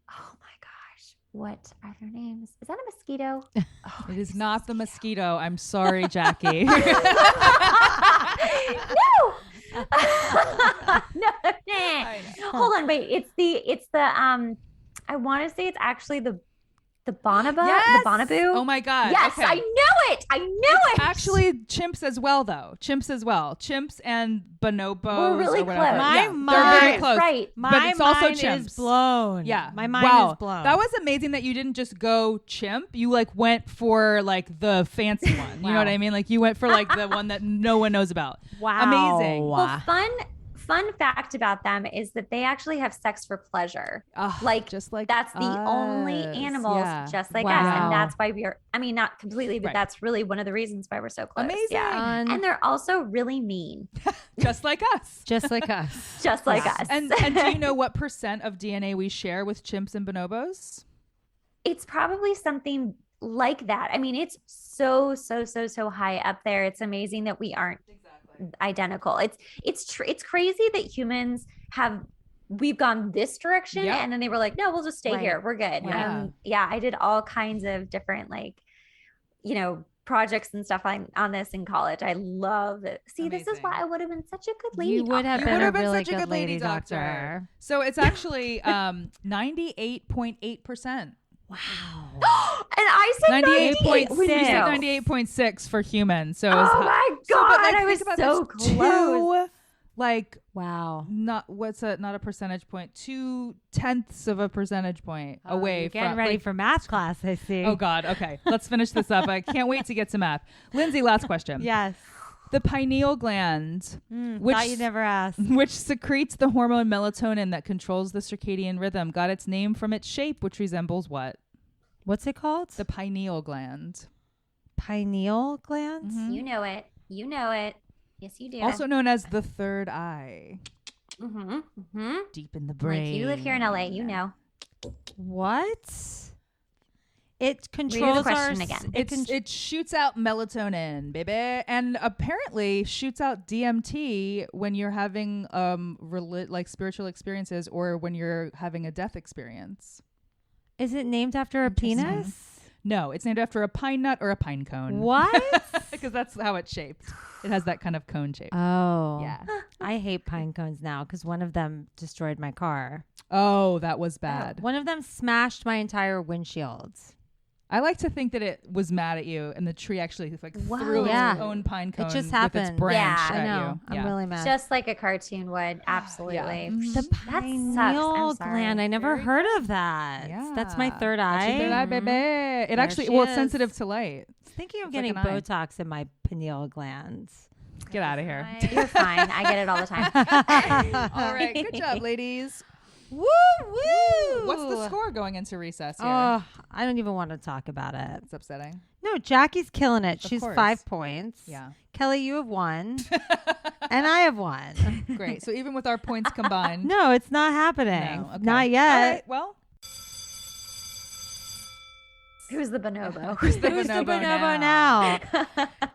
oh my gosh, what are their names? Is that a mosquito? Oh, It is not the mosquito. I'm sorry, Jackie. no. Hold on, wait. It's the I want to say it's actually the The bonobo? Yes! The bonoboo? Oh my God. Yes, Okay. I knew it. I knew it. Actually, chimps as well, though. Chimps as well. Chimps and bonobos. We're really or whatever. close. My Yeah, mind- they're very Right, close. right. But My it's also mind chimps. is blown. Yeah. My mind wow. is blown. That was amazing that you didn't just go chimp. You like went for like the fancy one. You know what I mean? Like you went for like the one that no one knows about. Wow. Amazing. Well, fun fact about them is that they actually have sex for pleasure. Like just like That's the only us. animals Yeah. just like us. Wow. And that's why I mean, not completely, but Right. that's really one of the reasons why we're so close. Amazing. Yeah. And they're also really mean, just like us. Just like us. just like Yes. us. And do you know what % of DNA we share with chimps and bonobos? It's probably something like that. I mean, it's so high up there. It's amazing that we aren't identical. It's crazy that humans we've gone this direction Yep. and then they were like, no, we'll just stay Right. here. We're good. Yeah. I did all kinds of different projects and stuff on this in college. I love it. See, this is Amazing. why I would have been such a good lady. You would have You been would a have been really such a good lady doctor. So it's actually 98.8%. Wow. And I said 98. 98.6. You said 98.6 for humans. So Oh it's my So, God, but, like, I think was about so this, close. Like Wow. not a percentage point, 0.2 of a percentage point away You're getting from ready like, for math class, I see. Oh God. Okay. Let's finish this up. I can't wait to get to math. Lindsay, last question. Yes. The pineal gland, Thought you'd never ask. which secretes the hormone melatonin that controls the circadian rhythm, got its name from its shape, which resembles what? What's it called? The pineal gland. Pineal gland? Mhm. You know it. You know it. Yes, you do. Also known as the third eye. mm-hmm. Deep in the brain. Like you live here in LA, you know. What? It controls question our again. It shoots out melatonin, baby, and apparently shoots out DMT when you're having like spiritual experiences or when you're having a death experience. Is it named after a penis? No, it's named after a pine nut or a pine cone. What? Because that's how it's shaped. It has that kind of cone shape. Oh. Yeah. I hate pine cones now because one of them destroyed my car. Oh, that was bad. One of them smashed my entire windshield. I like to think that it was mad at you, and the tree actually Wow. threw Yeah. its own pine cone It just with happened. its branch Yeah. at I know. you. I'm really mad. Just like a cartoon would. Absolutely. Mhm. The That sucks. pineal I'm sorry. gland. I never Very heard of that. Yeah. That's my third That's eye. your third eye, baby. It There actually, she well, it's is. sensitive to light. Thinking of It's like getting an eye. Botox in my pineal glands. Get out of here. You're fine. I get it all the time. All right. Good job, ladies. Woo woo! What's the score going into recess here? Oh, I don't even want to talk about it. It's upsetting. No, Jackie's killing it. She's course. 5 points. Yeah. Kelly, you have 1. And I have 1. Great. So even with our points combined. No, it's not happening. No, okay. Not yet. All right. Well, Who's the bonobo? who's the Who's the bonobo bonobo now?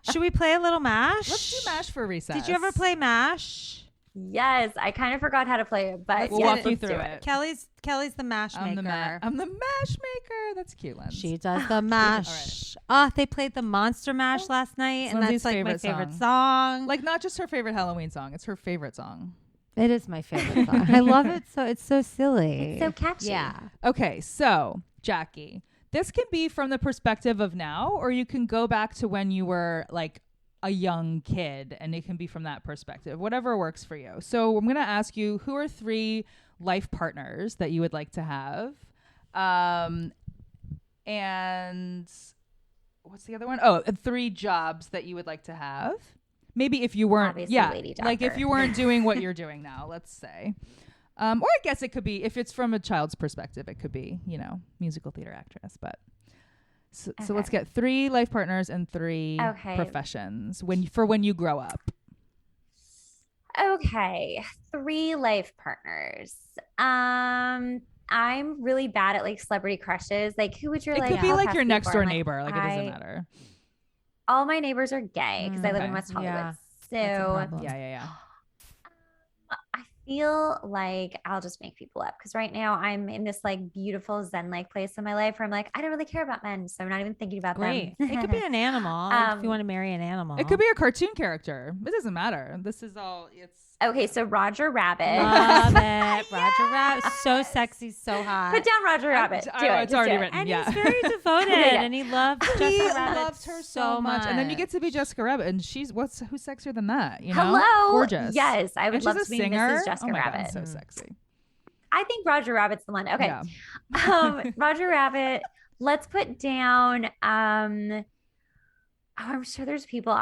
Should we play a little MASH? Let's do MASH for recess. Did you ever play MASH? Yes, I kind of forgot how to play it, but We'll yes, walk you let's through do it. Kelly's the MASH I'm maker. the MASH maker. That's cute, Lens. She does the MASH. They played the Monster MASH last night, It's and Lindsay's that's like my favorite favorite song. Like not just her favorite Halloween song. It's her favorite song. It is my favorite song. I love it. So it's so silly. It's so catchy. Yeah. Okay, so Jackie, this can be from the perspective of now, or you can go back to when you were like a young kid, and it can be from that perspective. Whatever works for you. So I'm going to ask you, who are 3 life partners that you would like to have? And what's the other one? Oh, 3 jobs that you would like to have. Maybe if you weren't, Obviously, yeah, lady like if doctor. you weren't doing what you're doing now, let's say. Or I guess it could be, if it's from a child's perspective, it could be, musical theater actress. But so let's get 3 life partners and 3 professions when you grow up. Okay, 3 life partners. I'm really bad at like celebrity crushes. Like, who would your It could be house like your next for? door I'm like, neighbor. Like it doesn't matter. All my neighbors are gay because I live in Okay. West Hollywood. Yeah, So that's a problem. Yeah. I feel like I'll just make people up because right now I'm in this like beautiful Zen-like place in my life where I'm like, I don't really care about men, so I'm not even thinking about Great. them. It could be an animal if you want to marry an animal. It could be a cartoon character. It doesn't matter. This is all. It's Okay, so Roger Rabbit. Love it. Roger Rabbit. So sexy, so hot. Put down Roger Rabbit. Do it. It's Just already do it. written. And Yeah. he's very devoted, Yeah. and he loves He Jessica Rabbit loves her so much. And then you get to be Jessica Rabbit, and who's sexier than that? You know, Hello. gorgeous. Yes, I would And love she's to a be singer. Mrs. Jessica oh my Rabbit. God, so sexy. I think Roger Rabbit's the one. Okay. Yeah. Roger Rabbit. Let's put down. I'm sure there's people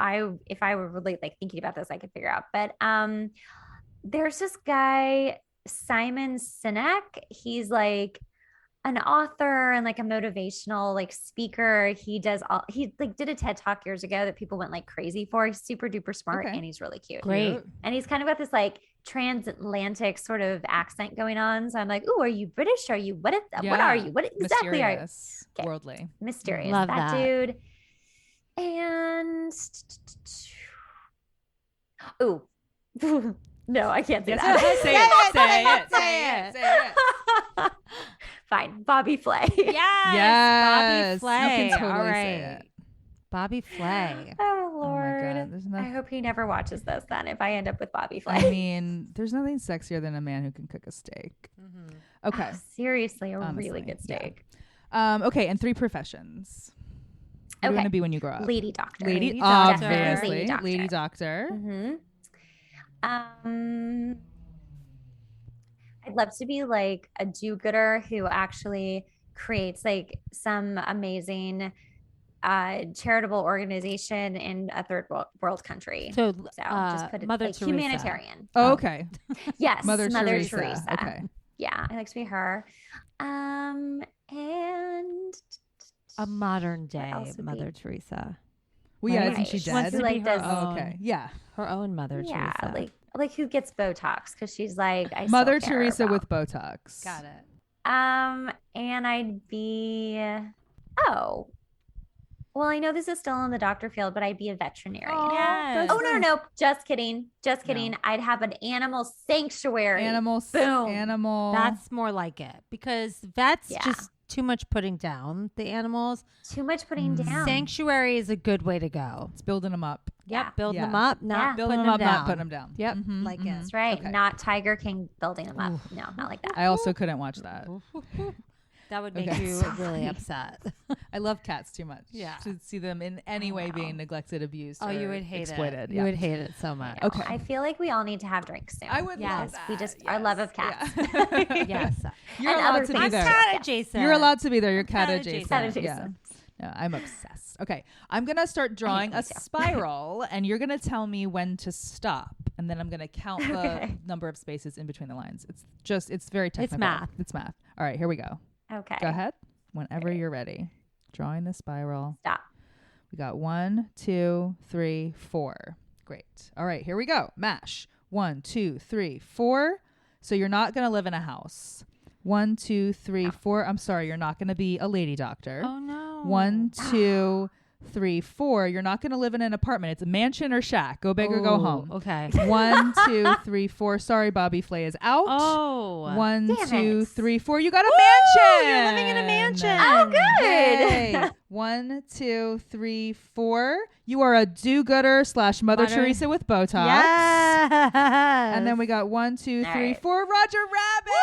if I were really like thinking about this, I could figure out. But there's this guy, Simon Sinek. He's like an author and like a motivational like speaker. He like did a TED Talk years ago that people went like crazy for. He's super duper smart and he's really cute. Great. And he's kind of got this like transatlantic sort of accent going on. So I'm like, ooh, are you British? Are you what are you? What exactly are you? Mysterious, Okay. worldly. Mysterious. Love that that. dude. And ooh. No, I can't say that. Say it. Fine. Bobby Flay. Yes. Yes. Bobby You Flay. can totally All say right. it. Bobby Flay. Oh, Oh my Lord. God, there's I hope he never watches this then if I end up with Bobby Flay. I mean, there's nothing sexier than a man who can cook a steak. Okay. Oh, seriously, a Honestly, really good yeah. steak. Okay, and 3 professions. What do you Okay. want to be when you grow up? Lady doctor. Lady, doctor. obviously. Lady doctor. Lady doctor. I'd love to be like a do-gooder who actually creates like some amazing charitable organization in a third world country. So, just put it Mother like Teresa. humanitarian. Oh, okay. Yes, Mother Teresa. Teresa. Okay. Yeah, I like to be her. And a modern day else would Mother be- Teresa. Well, yeah, Right. isn't she She wants dead? to, like, does- Oh, okay. Yeah. Her own Mother yeah, Teresa. like who gets Botox because she's like I Mother still care Teresa about- with Botox. Got it. And I'd be well, I know this is still in the doctor field, but I'd be a veterinarian. Yes. Oh no, just kidding. I'd have an animal sanctuary. Animals. Boom. Animal. That's more like it because vets Yeah. just too much putting down the animals. Too much putting down. Sanctuary is a good way to go. it's building them up. Yep, Yeah. building Yeah. them up, not Yeah. Building putting them up, down. not putting them down. Yep, Mhm, like mhm. it. That's right. Okay. Not Tiger King building them up. No, not like that. I also couldn't watch that. That would make Okay. you So really funny. upset. I love cats too much. Yeah. To see them in any way know. being neglected, abused, Oh, or you would hate exploited. it. Yeah. You would hate it so much. Okay. I feel like we all need to have drinks soon. I would love Yes. that. We just our love of Yes. cats. Yes. You're And allowed other to be things there. too. Cat Yeah. adjacent. You're allowed to be there. You're cat Cat adjacent. adjacent. Yeah. No, I'm obsessed. Okay. I'm going to start drawing a me too. spiral and you're going to tell me when to stop. And then I'm going to count the Okay. number of spaces in between the lines. It's very technical. math. It's math. All right, here we go. Okay. Go ahead. Whenever you're ready. Drawing the spiral. Stop. We got 1, 2, 3, 4. Great. All right, here we go. Mash. 1, 2, 3, 4. So you're not going to live in a house. 1, 2, 3, 4. I'm sorry, you're not going to be a lady doctor. Oh no. 1, 2, 3, 4. You're not going to live in an apartment. It's a mansion or shack. Go big or go Oh, home. Okay. 1, 2, 3, 4. Sorry, Bobby Flay is out. Oh. 1, Damn 2, it. 3, 4. You got a Woo! mansion. You're living in a mansion. Oh, good. Yay. 1, 2, 3, 4. You are a do-gooder / Mother Mother- Teresa with Botox. Yes. And then we got 1, 2, All 3, right. 4. Roger Rabbit.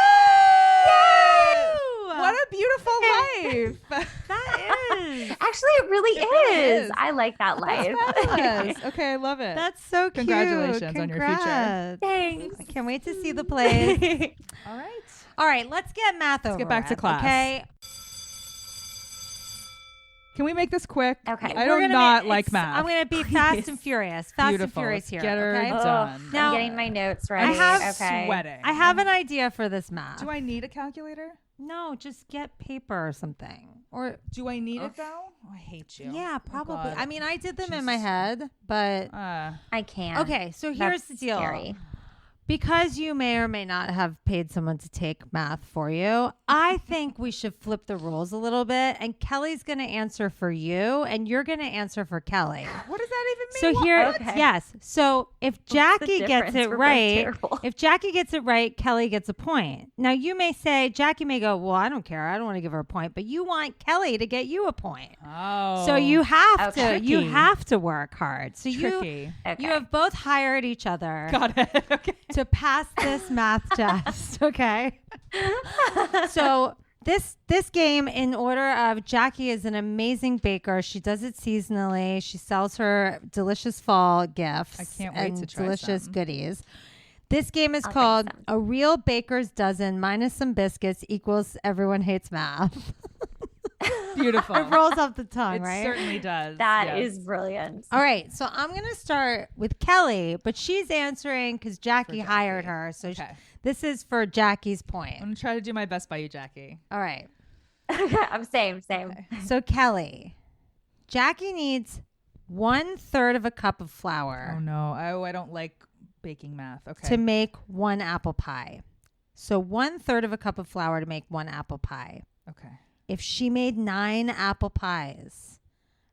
What a beautiful life. That is. Actually, it really really is. is. I like that life. Fabulous. Okay, I love it. That's so cute. Congratulations on your future. Congrats. Thanks. I can't wait to see the plays. All right. All right, let's get math over. get back to with, class. Okay. Can we make this quick? Okay. I We're do gonna not ma- like it's- math. I'm going to be fast and furious. Fast Beautiful. and furious Let's here. get her okay? done. Now- I'm getting my notes ready. have okay. Sweating. I have an idea for this math. Do I need a calculator? No, just get paper or something. Or Do I need it though? Oh, I hate you. yeah, Oh, probably. God. I mean, I did them in my Jesus. head, but I can't. okay. So here's That's the deal. Scary. Because you may or may not have paid someone to take math for you, I think we should flip the rules a little bit. And Kelly's going to answer for you, and you're going to answer for Kelly. What does that even mean? So here, Okay. yes. So if Jackie gets difference? it We're both right, terrible. if Jackie gets it right, Kelly gets a point. Now you may say, Jackie may go, well, I don't care. I don't want to give her a point, but you want Kelly to get you a point. Oh. So you have Okay. to, you Tricky. have to work hard. So Tricky. Okay. you have both hired each other Got it. Okay. to pass this math test. Okay. So this game, in order of, Jackie is an amazing baker. She does it seasonally. She sells her delicious fall gifts. I can't wait and to try delicious some. goodies. This game is I'll take called some. A Real Baker's Dozen minus some biscuits equals Everyone Hates Math. Beautiful. It rolls off the tongue, It right? certainly does. That yes. is brilliant. All right, so I'm going to start with Kelly, but she's answering because Jackie Jackie. hired her. So Okay. this is for Jackie's point. I'm gonna try to do my best by you, Jackie. All right. I'm same. So Kelly, Jackie needs 1/3 of a cup of flour Oh no, I don't like baking math. Okay. to make 1 apple pie. So 1/3 of a cup of flour to make 1 apple pie. Okay. If she made 9 apple pies,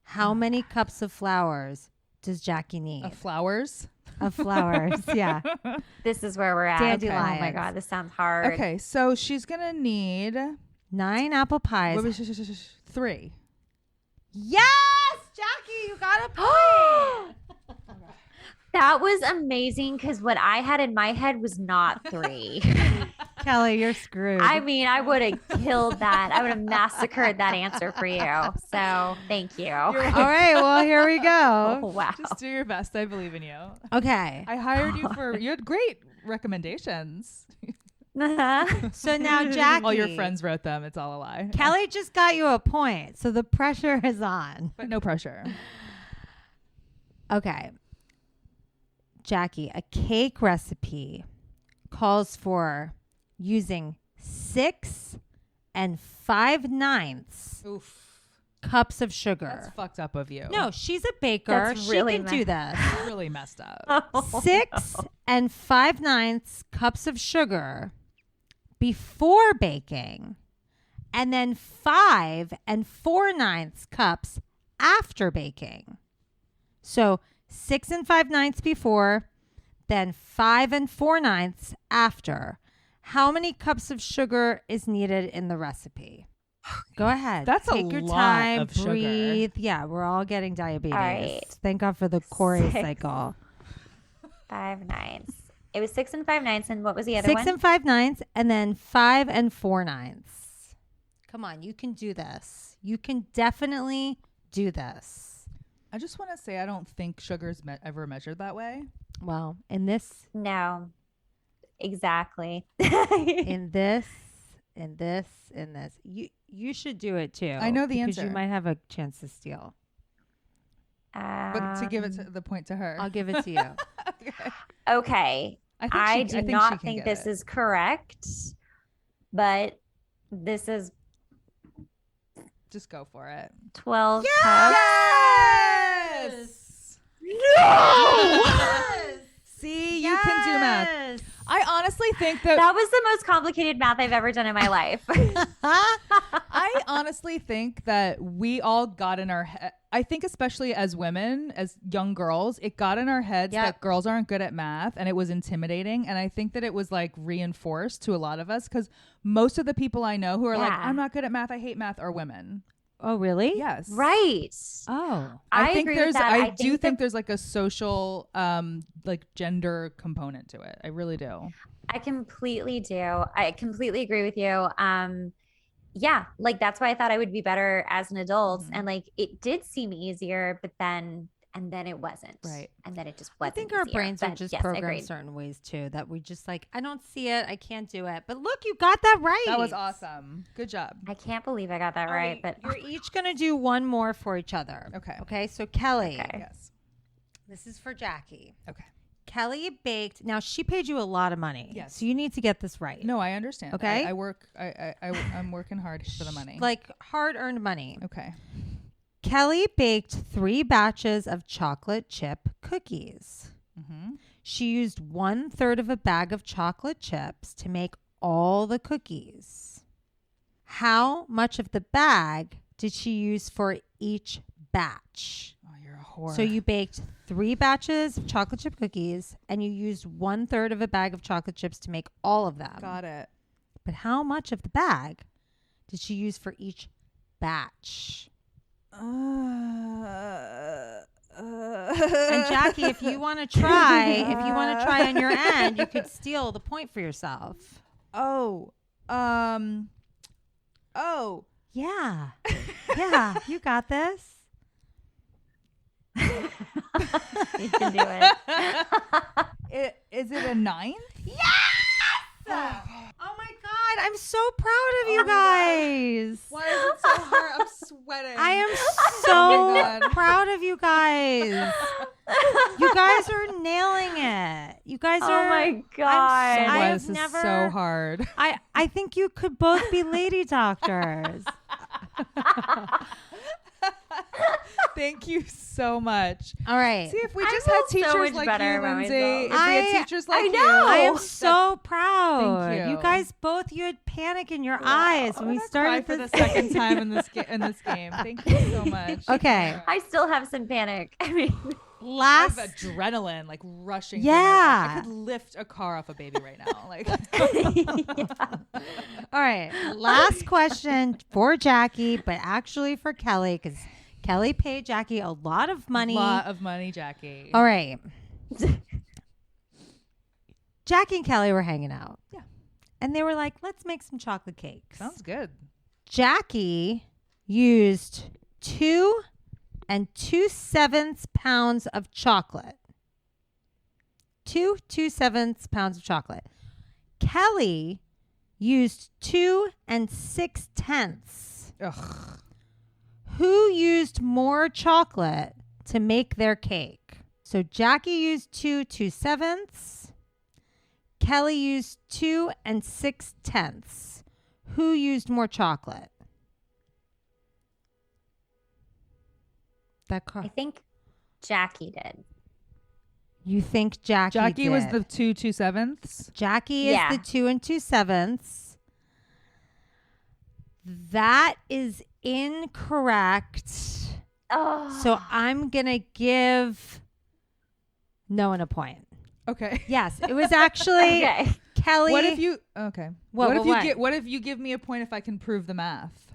how many cups of flours does Jackie need? Flowers. Of flours, yeah. This is where we're at. Dandelions. Oh my god, this sounds hard. Okay, so she's gonna need 9 apple pies. 3. Yes, Jackie, you got a point. That was amazing because what I had in my head was not 3. Kelly, you're screwed. I mean, I would have killed that. I would have massacred that answer for you. So thank you. All right, well, here we Oh, go. wow. Just do your best. I believe in you. Okay. I hired you for. You had great recommendations. So now, Jackie. All your friends wrote them. It's all a lie. Kelly just got you a point, so the pressure is on. But no pressure. Okay. Jackie, a cake recipe calls for using 6 5/9 Oof. cups of That's sugar. fucked up of you. No, she's a baker. That's She really can do this. That's really messed up. 6 5/9 cups of sugar before baking, and then 5 4/9 cups after baking. So 6 5/9 before, then 5 4/9 after. How many cups of sugar is needed in the recipe? Go ahead. That's a Take your lot time. of sugar. Breathe. Yeah, we're all getting diabetes. All right. Thank God for the Corey 6 cycle. 5/9. It was 6 5/9, and what was the other 6 one? 5/9, and then 5 4/9. Come on, you can do this. You can definitely do this. I just want to say I don't think sugar's ever measured that way. Well, in this, No, exactly. in this, you should do it too. I know the because answer. you might have a chance to steal. But to give it to the point to her. I'll give it to you. Okay. I do not think this is correct, but this is Just go for it. 12 cups. Yes. No. See, you can do math. I honestly think that That was the most complicated math I've ever done in my life. I honestly think that we all got in our head. I think especially as women, as young girls, it got in our heads that girls aren't good at math, and it was intimidating. And I think that it was like reinforced to a lot of us because most of the people I know who are like, I'm not good at math, I hate math, are women. Oh, really? Yes. Right. Oh. I think agree there's with that. I do think there's like a social like gender component to it. I really do. I completely do. I completely agree with you. Yeah, like that's why I thought I would be better as an adult. And like it did seem easier, but then it wasn't. Right. And then it just I wasn't. think our easier. brains are But just yes, programmed agreed. certain ways too, that we just like, I don't see it, I can't do it. But look, you got that right. That was awesome. Good job. I can't believe I got that All right. But you're each going to do one more for each other. Okay. Okay. So Kelly, Okay. Yes. this is for Jackie. Okay. Kelly baked. Now she paid you a lot of money. Yes. So you need to get this right. No, I understand. Okay. I work. I'm working hard for the money. Like hard-earned money. Okay. Kelly baked 3 batches of chocolate chip cookies. Mm-hmm. She used 1/3 of a bag of chocolate chips to make all the cookies. How much of the bag did she use for each batch? Oh, you're a whore. So you baked 3 batches of chocolate chip cookies and you used 1/3 of a bag of chocolate chips to make all of them. Got it. But how much of the bag did she use for each batch? And Jackie, if you want to try on your end, you could steal the point for yourself. Oh. Yeah. Yeah, you got this. You can do it. Is it a 9? Yes! Oh my God, I'm so proud of you guys. Why is it so hard? I'm sweating. I am Oh my so God. proud of you guys. You guys are nailing it. You guys Oh are. my God. I Why have this is never- so hard. I think you could both be lady doctors. Thank you so much. All right. See, if we I just feel had so teachers much like better you, about Lindsay, myself. if we had I- teachers like I you. know. I am Oh, so proud. Thank you. guys both, you had panic in your eyes when I'm we gonna started cry for this. the second time in this game. Thank you so much. Okay. I still have some panic. I mean, I Last. have adrenaline like rushing. through Yeah. my- I could lift a car off a baby right now. Like, All right. Last question for Jackie, but actually for Kelly, because Kelly paid Jackie a lot of money. lot of money, Jackie. All right. Jackie and Kelly were hanging out. Yeah. And they were like, let's make some chocolate cakes. Sounds good. Jackie used 2 2/7 pounds of chocolate. 2 2/7 pounds of chocolate. Kelly used 2 6/10. Ugh. Who used more chocolate to make their cake? So Jackie used 2 2/7. Kelly used 2 6/10. Who used more chocolate? That car. I think Jackie did. You think Jackie? Jackie was did. the 2 2/7. Jackie is Yeah. the 2 2/7. That is incorrect. Oh. So I'm gonna give no one a point. Okay. Yes, it was actually Okay. Kelly. What if you? Okay. What- if what- you what? get? What if you give me a point if I can prove the math?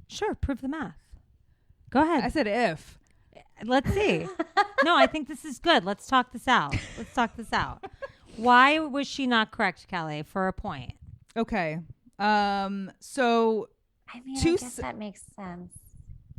Sure, prove the math. Go ahead. I said if. Let's see. No, I think this is good. Let's talk this out. Why was she not correct, Kelly, for a point? Okay. So I mean, Two I guess s- that makes sense.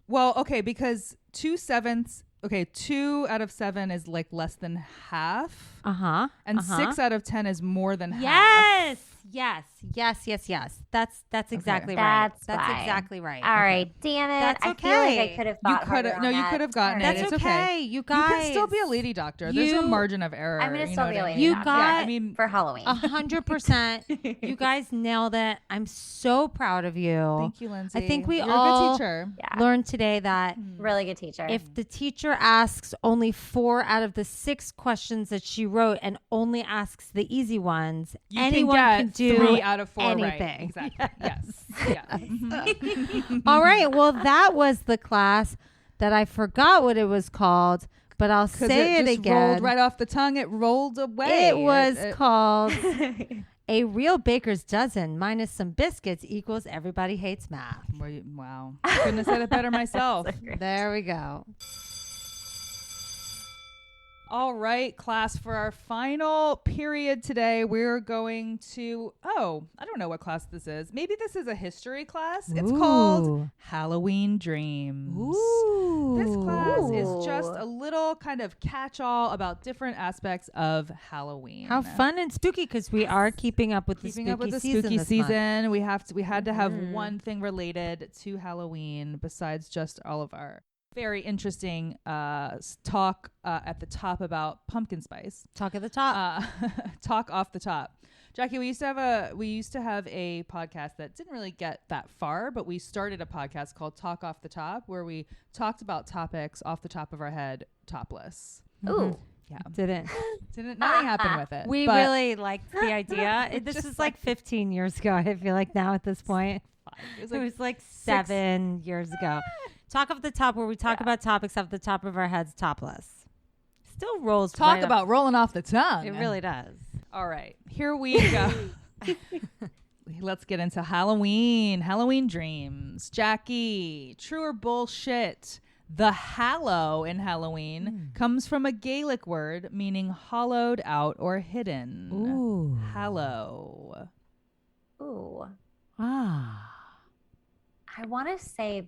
well, okay, because 2/7. Okay, 2 out of 7 is like less than half, Uh-huh. and uh-huh. 6 out of 10 is more than half. Yes. That's exactly right. That's That's fine. exactly right. All right, damn it. That's I feel like okay. I could have You thought harder could on no, you that. could have gotten All it. right. That's It's okay. okay. You guys. You can still be a lady doctor. There's a You- margin of error. I'm gonna you still know be a what I lady mean? You doctor. got- Yeah, I mean, for Halloween. 100%. You guys nailed it. I'm so proud of you. thank you, Lindsay. I think we You're a all- good teacher. Yeah. Learned today that Really good teacher. if the teacher asks only 4 out of the 6 questions that she wrote and only asks the easy ones, You anyone can can get do 3 out of 4 right. anything. Exactly. Yes. Yeah. Mhm. All right. Well, that was the class that I forgot what it was called, but I'll 'Cause say it just again. rolled right off the tongue. It rolled away. It was It- called A Real Baker's Dozen minus some biscuits equals everybody hates math. Wow. Couldn't have said it better myself. There we go. All right, class, for our final period today, we're going to, I don't know what class this is. Maybe this is a history class. It's called Ooh. Halloween Dreams. Ooh. This class is just Ooh. a little kind of catch-all about different aspects of Halloween. How fun and spooky, because we are keeping up with the Keeping spooky up with the season spooky this month. season. We had to have Mhm. one thing related to Halloween besides just all of our very interesting talk at the top about pumpkin spice. Talk at the top. Talk off the top. Jackie, we used to have a podcast that didn't really get that far, but we started a podcast called Talk Off the Top, where we talked about topics off the top of our head, topless. Ooh. Yeah. Didn't. Nothing happened with it. We but really liked the idea. This is like 15 years ago. I feel like now at this point. It was like 7 years ago. Talk off the top where we talk about topics off the top of our heads topless. Still rolls. Talk right about rolling off the tongue. It really does. All right. Here we go. Let's get into Halloween. Halloween dreams. Jackie, true or bullshit? The hallow in Halloween comes from a Gaelic word meaning hollowed out or hidden. Ooh. Hallow. Ooh. Ah. I want to say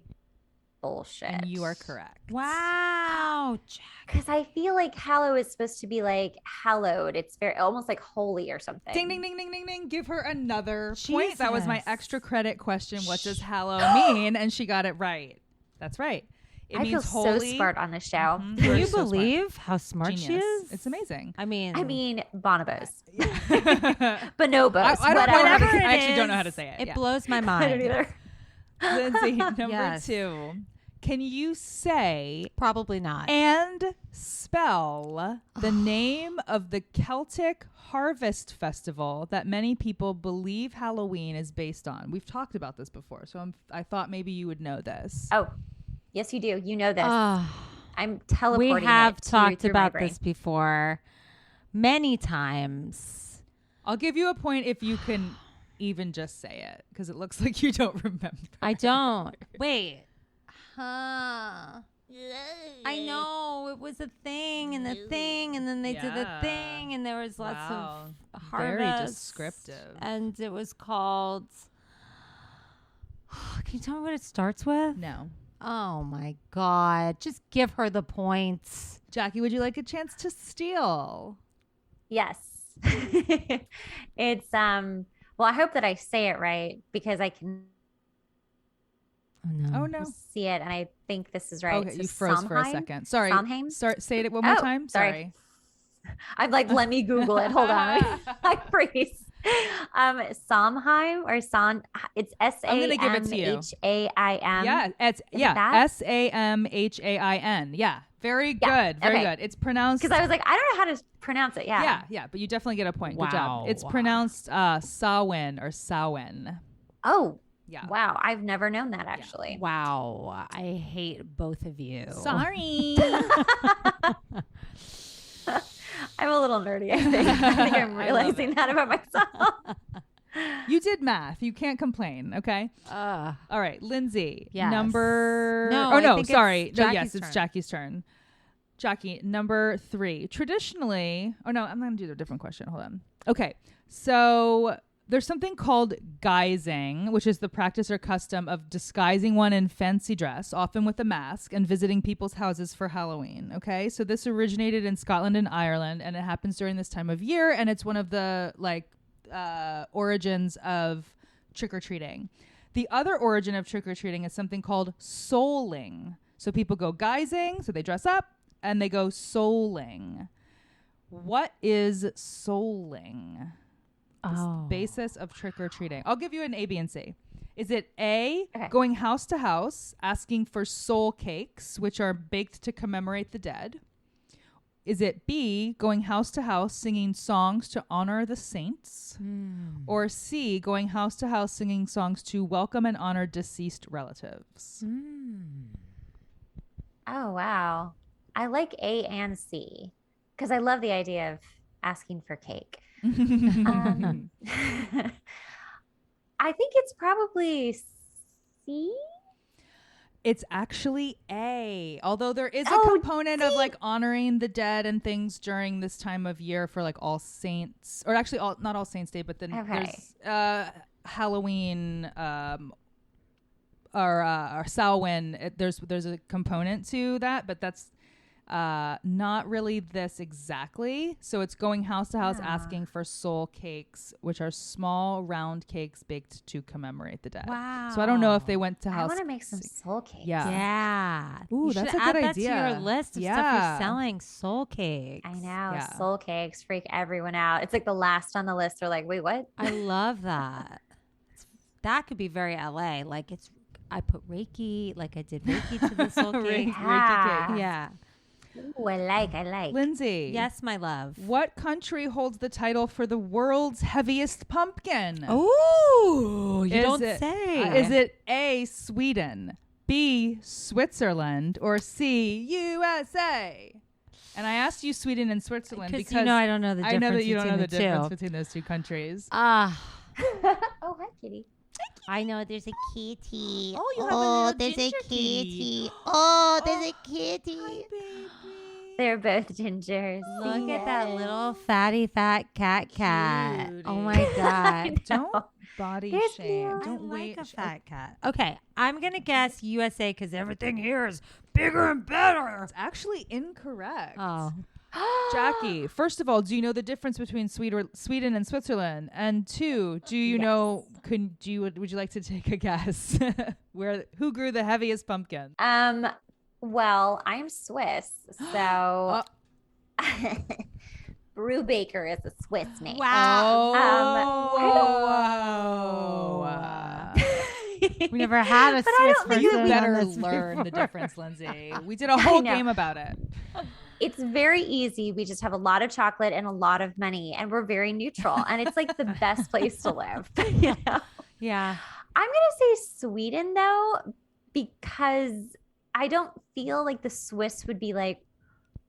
bullshit. And you are correct. Wow. Because I feel like hallow is supposed to be like hallowed. It's very almost like holy or something. Ding, ding, ding, ding, ding, ding. Give her another point. That was my Jesus. extra credit question. What does hallow mean? And she got it right. That's right. It I feel means holy. so smart on this show. Mhm. Can You're you so smart. believe how smart she Genius. is? It's amazing. I mean, Bonobos. I Bonobos. don't know. whatever. I actually don't know how to say it. It Yeah. blows my I mind. don't either. Lindsay, number Yes. 2. Can you say Probably not. and spell the name of the Celtic Harvest Festival that many people believe Halloween is based on? We've talked about this before, so I thought maybe you would know this. Oh, yes, you do. You know this. Ah. I'm teleporting. We have it to you talked through my about brain. this before many times. I'll give you a point if you can even just say it, because it looks like you don't remember. I don't. Wait. Huh. I know it was a thing and a thing, and then they did a Yeah. thing, and there was lots Wow. of Very harvest, descriptive. and it was called. Can you tell me what it starts with? No. Oh my God! Just give her the points. Jackie, would you like a chance to steal? Yes. It's well, I hope that I say it right because I can Oh no! Oh, no. see it and I think this is right. Okay, So you froze for a Samhain? second. Sorry. Samhain? Say it one more Oh, time. sorry. I'm like, let me Google it. Hold on. I freeze. Samhain or it's I'm gonna give it to you. SAMHAIM. Yeah, it's that? SAMHAIN. Yeah, very Yeah, good, very okay. good. It's pronounced. Because I was like, I don't know how to pronounce it. yeah, but you definitely get a point. Good job. Wow. It's pronounced Samhain or Samhain. Oh, Yeah. wow. I've never known that actually. Wow! I hate both of you. Sorry. I'm a little nerdy, I think. I think I'm realizing that about myself. You did math. You can't complain. Okay. All right, Lindsay. Yes. Number. No, Oh I no, think it's sorry. No, Jackie's yes, it's turn. Jackie's turn. Jackie, number 3. Traditionally, oh no, I'm gonna do a different question. Hold on. Okay, so there's something called guising, which is the practice or custom of disguising one in fancy dress, often with a mask, and visiting people's houses for Halloween. Okay, so this originated in Scotland and Ireland, and it happens during this time of year, and it's one of the origins of trick-or-treating. The other origin of trick-or-treating is something called souling. So people go guising, so they dress up, and they go souling. What is souling? Oh. Basis of trick-or-treating. I'll give you an A, B, and C. Is it A, Okay. going house to house, asking for soul cakes, which are baked to commemorate the dead? Is it B, going house to house, singing songs to honor the saints? Or C, going house to house, singing songs to welcome and honor deceased relatives? Oh, wow. I like A and C because I love the idea of asking for cake. I think it's probably C. It's actually A. Although there is a Oh, component of like honoring the dead and things during this time of year for like All Saints, or actually not All Saints Day, but then Okay. there's Halloween or Samhain. There's a component to that, but that's not really this exactly. So it's going house to house asking for soul cakes, which are small round cakes baked to commemorate the dead. Wow. So I don't know if they went to I house. want to make some soul cakes. Yeah. Yeah. Ooh, You that's should a add good that to idea. your list of stuff Yeah. you're selling. Soul cakes. I know. Yeah. Soul cakes freak everyone out. It's like the last on the list. They're like, wait, what? I love that. That could be very LA. Like I put Reiki, like I did Reiki to the soul cake. Reiki Yeah. cake. Yeah. Ooh, I like. Lindsay. Yes, my love. What country holds the title for the world's heaviest pumpkin? Ooh, you Is don't it- say. Is it A, Sweden, B, Switzerland, or C, USA? And I asked you Sweden and Switzerland because you know I don't know the difference I know that you don't know between the the difference two. between those two countries. Ah. Oh, hi, kitty. I know there's a kitty. Oh, you have a little there's a ginger kitty. kitty. Oh, there's a kitty. They're both gingers. Look at that Yes. little fatty fat cat. Oh my god. Don't body They're shame. cute. Don't I wait. like a fat cat. Okay, I'm gonna guess USA because everything here is bigger and better. It's actually incorrect. Oh, Jackie, first of all, do you know the difference between Sweden and Switzerland? And two, do you know? Would you like to take a guess who grew the heaviest pumpkin? Well, I'm Swiss, so Brubaker is a Swiss name. we never had a But I Swiss don't think You person on better this learn the before. difference, Lindsay. We did a whole know. game about it. It's very easy. We just have a lot of chocolate and a lot of money, and we're very neutral. And it's like the best place to live. You know? Yeah. I'm gonna say Sweden though, because I don't feel like the Swiss would be like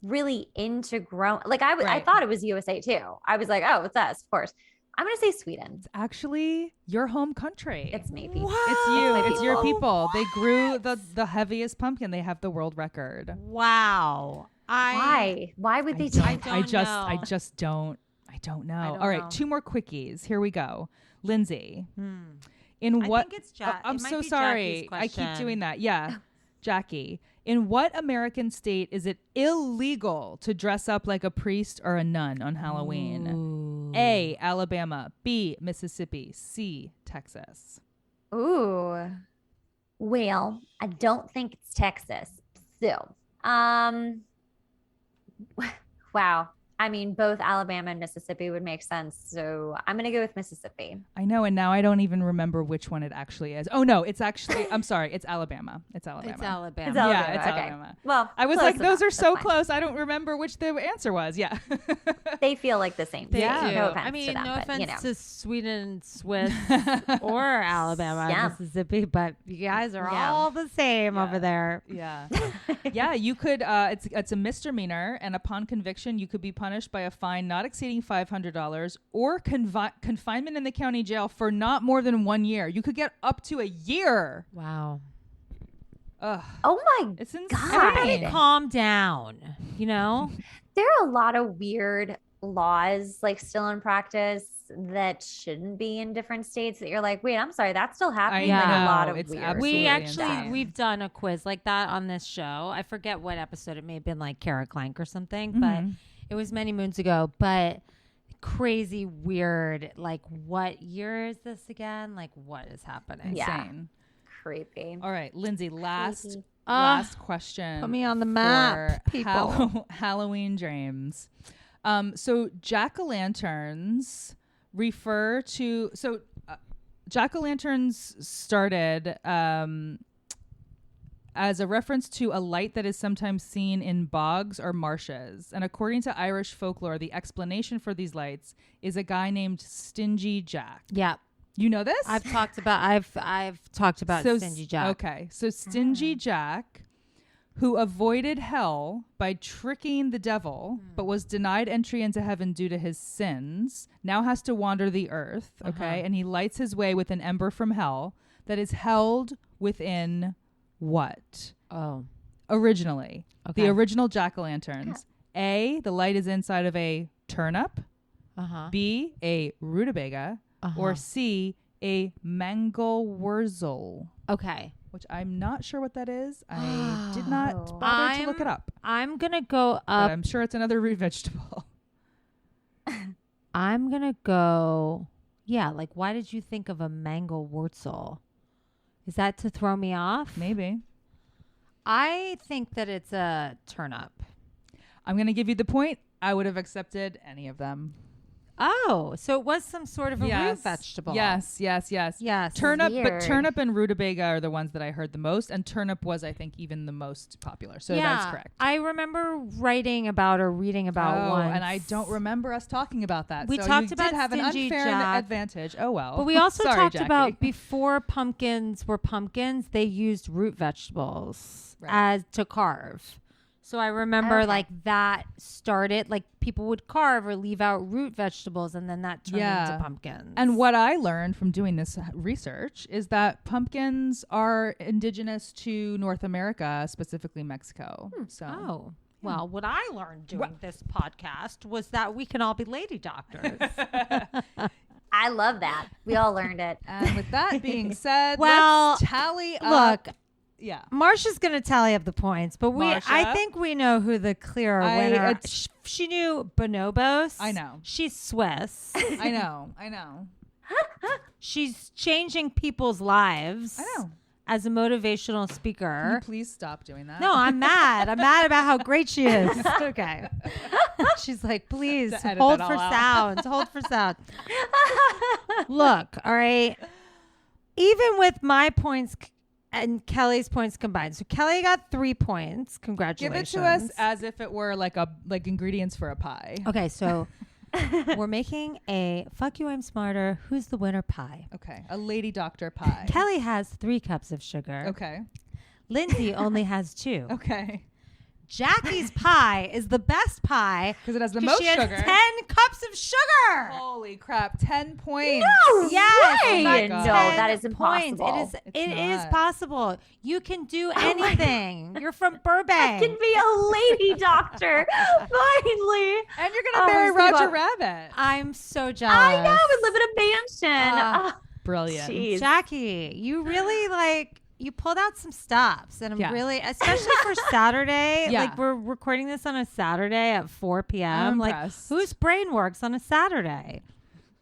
really into growing. Like I Right. thought it was USA too. I was like, oh, it's us, of course. I'm gonna say Sweden. It's actually your home country. It's me, people. It's you. my It's your people. people. They grew the heaviest pumpkin. They have the world record. Wow. Why would they? I do don't, that? I just don't know. don't All right, know. 2 more quickies. Here we go. Lindsay, Hmm. in I what? think it's I'm it might so be sorry. Jackie's I keep question. doing that. Yeah. Jackie, in what American state is it illegal to dress up like a priest or a nun on Halloween? Ooh. A, Alabama, B, Mississippi, C, Texas. Ooh. Well, I don't think it's Texas. So, wow. I mean, both Alabama and Mississippi would make sense. So I'm gonna go with Mississippi. I know, and now I don't even remember which one it actually is. Oh no, it's actually I'm sorry, it's Alabama. It's Alabama. It's Alabama. It's Alabama. Yeah, it's okay. Alabama. Well, I was close like, those enough. are That's so fine. close. I don't remember which the answer was. Yeah. They feel like the same. They thing. Yeah. do. No offense I mean, to them, no but, offense you know. to Sweden, Swiss, or Alabama, Yeah. Mississippi, but you guys are Yeah. all the same Yeah. over there. Yeah. Yeah, you could it's a misdemeanor, and upon conviction you could be punished by a fine not exceeding $500 or confinement in the county jail for not more than 1 year. You could get up to a year. Wow. Ugh. Oh my It's insane. God. Everybody calm down, you know? There are a lot of weird laws like still in practice that shouldn't be in different states that you're like, wait, I'm sorry, that's still happening. I Like a know, lot of it's weird. absolutely We actually, insane. we've done a quiz like that on this show. I forget what episode. It may have been like Kara Clank or something, Mhm. but it was many moons ago. But crazy, weird, like what year is this again? Like what is happening? Yeah. Insane. Creepy. All right, Lindsay, last Creepy. last question. Put me on the map, for people. Halloween dreams. So jack-o'-lanterns refer to jack-o'-lanterns started as a reference to a light that is sometimes seen in bogs or marshes. And according to Irish folklore, the explanation for these lights is a guy named Stingy Jack. Yeah, You know this? I've talked about Stingy Jack. Okay, so Stingy Jack, who avoided hell by tricking the devil, but was denied entry into heaven due to his sins, now has to wander the earth. Okay, and he lights his way with an ember from hell that is held within what? Oh, Originally, okay. the original jack-o'-lanterns. A, the light is inside of a turnip. Uh-huh. B, a rutabaga. Or C, a mangoldwurzel, Okay. which I'm not sure what that is. I did not Oh. bother to look it up, I'm gonna go but up. I'm sure it's another root vegetable. I'm gonna go. Yeah, like why did you think of a mango wurzel? Is that to throw me off? Maybe. I think that it's a turnip. I'm going to give you the point. I would have accepted any of them. Oh, so it was some sort of a root Yes. vegetable. Yes. Yes. Turnip, but Weird. turnip and rutabaga are the ones that I heard the most, and turnip was, I think, even the most popular. So that's correct. I remember writing about or reading about one. and I don't remember us talking about that. We so talked you about did have an Stingy unfair Jack. advantage. Oh well. But we also Sorry, talked Jackie. about before pumpkins were pumpkins, they used root vegetables Right. to carve. So I remember Okay. like that started, like people would carve or leave out root vegetables, and then that turned into pumpkins. And what I learned from doing this research is that pumpkins are indigenous to North America, specifically Mexico. So Oh. Well, what I learned doing this podcast was that we can all be lady doctors. I love that. We all learned it. And with that being said, Well, let's tally up. Look, Yeah. Marsha's going to tally up the points, but I Marsha? think we know who the clear winner. She knew bonobos. I know. She's Swiss. I know. She's changing people's lives. I know. As a motivational Can you speaker. please stop doing that? No, I'm mad. I'm mad about how great she is. Okay. She's like, please To edit hold that for all out. sound. Hold for sound. Look, all right. Even with my points and Kelly's points combined. So Kelly got 3 points. Give Congratulations. it to us as if it were like ingredients for a pie. Okay, so we're making a Fuck You, I'm Smarter. Who's the winner pie? Okay. A lady doctor pie. Kelly has 3 cups of sugar. Okay. Lindsay only has 2. Okay. Jackie's pie is the best pie Because it has the 'cause most she has sugar. 10 cups of sugar. Holy crap. 10 points. No Yes. way. Oh my No, God. that is 10 points. impossible. It is not. possible. You can do my anything. You're from I Burbank. can be a lady doctor. Finally. And you're going Oh, to marry let's see Roger what- Rabbit. I'm so jealous. I know. We live in a mansion. Ah, Oh, Brilliant. jeez. Jackie, you really you pulled out some stops, and I'm Yeah. really, especially for Saturday. Yeah. Like we're recording this on a Saturday at 4 p.m. I'm Like impressed. whose brain works on a Saturday?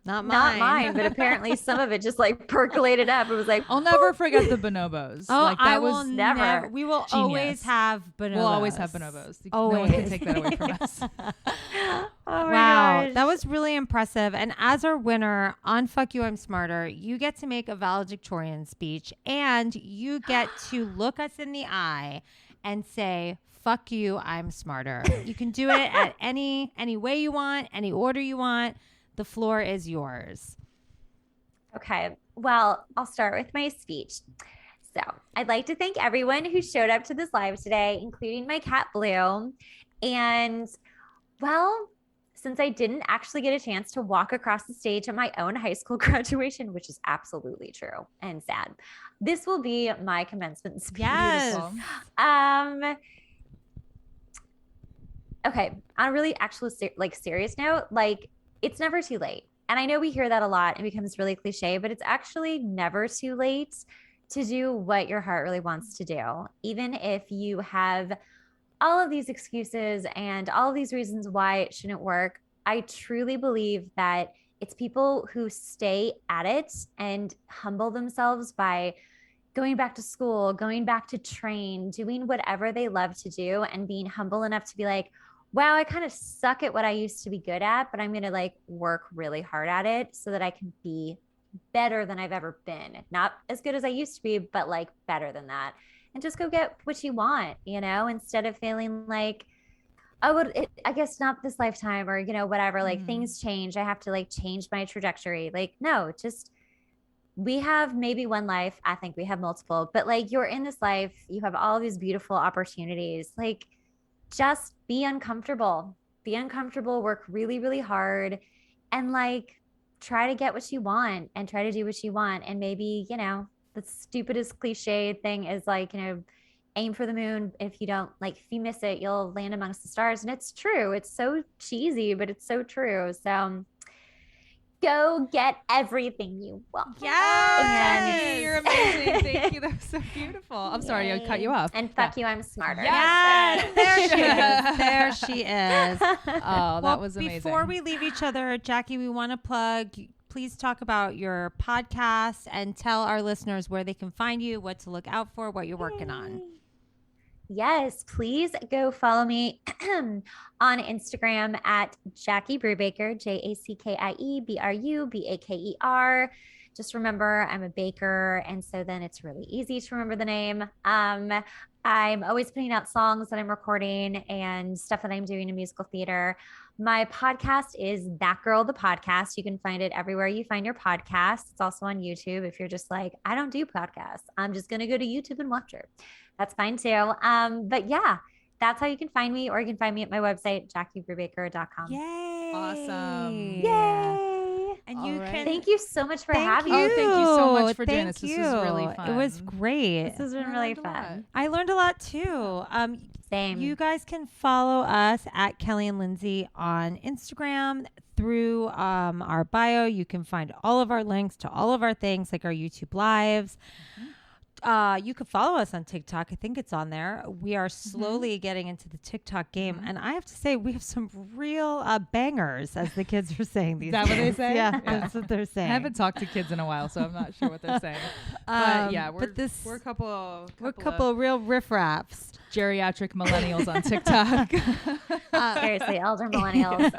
Not Not mine, but apparently some of it just like percolated up. It was like, I'll never forget the bonobos. Oh, like, that I was will never. never. We will genius. always have bonobos. We'll always have bonobos. No one can Always. take that away from us. oh my Wow, gosh. that was really impressive. And as our winner on Fuck You, I'm Smarter, you get to make a valedictorian speech, and you get to look us in the eye and say, "Fuck you, I'm smarter." You can do it at any way you want, any order you want. The floor is yours. Okay, well, I'll start with my speech. So, I'd like to thank everyone who showed up to this live today, including my cat Blue. And, well, since I didn't actually get a chance to walk across the stage at my own high school graduation, which is absolutely true and sad, this will be my commencement speech. Yes. Beautiful. Okay, on a really actual serious note, like it's never too late. And I know we hear that a lot and it becomes really cliche, but it's actually never too late to do what your heart really wants to do. Even if you have all of these excuses and all of these reasons why it shouldn't work, I truly believe that it's people who stay at it and humble themselves by going back to school, going back to train, doing whatever they love to do, and being humble enough to be like, wow, I kind of suck at what I used to be good at, but I'm going to like work really hard at it so that I can be better than I've ever been. Not as good as I used to be, but like better than that. And just go get what you want, you know, instead of feeling like, oh, I guess not this lifetime, or, you know, whatever, like things change. I have to like change my trajectory. Like, no, just, we have maybe one life. I think we have multiple, but like you're in this life, you have all these beautiful opportunities. Like, just be uncomfortable, work really, really hard, and like try to get what you want and try to do what you want. And maybe, you know, the stupidest cliche thing is like, you know, aim for the moon. If you don't, like, if you miss it, you'll land amongst the stars. And it's true. It's so cheesy, but it's so true. So go get everything you want. Yes. You're amazing. Thank you. That was so beautiful. I'm sorry I cut you off. And fuck you, I'm smarter. Yes, there she is. There she is. Oh, that was amazing. Before we leave each other, Jackie, we want to plug. Please talk about your podcast and tell our listeners where they can find you, what to look out for, what you're working on. Yes, please go follow me on Instagram at Jackie Brubaker, JackieBrubaker. Just remember, I'm a baker, and so then it's really easy to remember the name. I'm always putting out songs that I'm recording and stuff that I'm doing in musical theater. My podcast is That Girl, the podcast. You can find it everywhere you find your podcast. It's also on YouTube. If you're just like, I don't do podcasts, I'm just going to go to YouTube and watch it. That's fine too. But yeah, that's how you can find me, or you can find me at my website, JackieBrubaker.com. Yay. Awesome. Yay. And All you right. can Thank you so much for having Oh, me. thank you so much for doing Thank this. This was really you. fun. It was great. This has been really fun. I learned a lot too. Same. You guys can follow us at Kelly and Lindsay on Instagram. Through our bio, you can find all of our links to all of our things, like our YouTube lives. You could follow us on TikTok. I think it's on there. We are slowly getting into the TikTok game. And I have to say, we have some real bangers, as the kids are saying these days. Is that what they say? Yeah, that's what they're I saying. haven't talked to kids in a while, so I'm not sure what they're saying. But yeah, we're a couple of real riffraffs. geriatric millennials on TikTok. Seriously, elder millennials.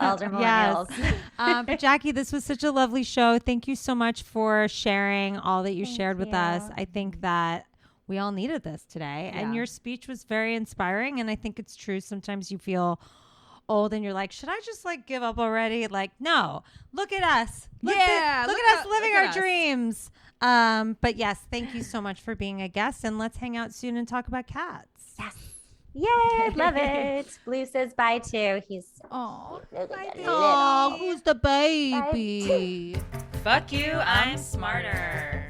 But Jackie, this was such a lovely show. Thank you so much for sharing all that you shared with us. I think that we all needed this today. Yeah. And your speech was very inspiring. And I think it's true. Sometimes you feel old and you're like, should I just like give up already? Like, no, look at us. Look at us living our dreams. But yes, thank you so much for being a guest, and let's hang out soon and talk about cats. Yes. Yay, love it. Blue says bye too. He's Oh, Oh, who's the baby? Fuck you, I'm smarter.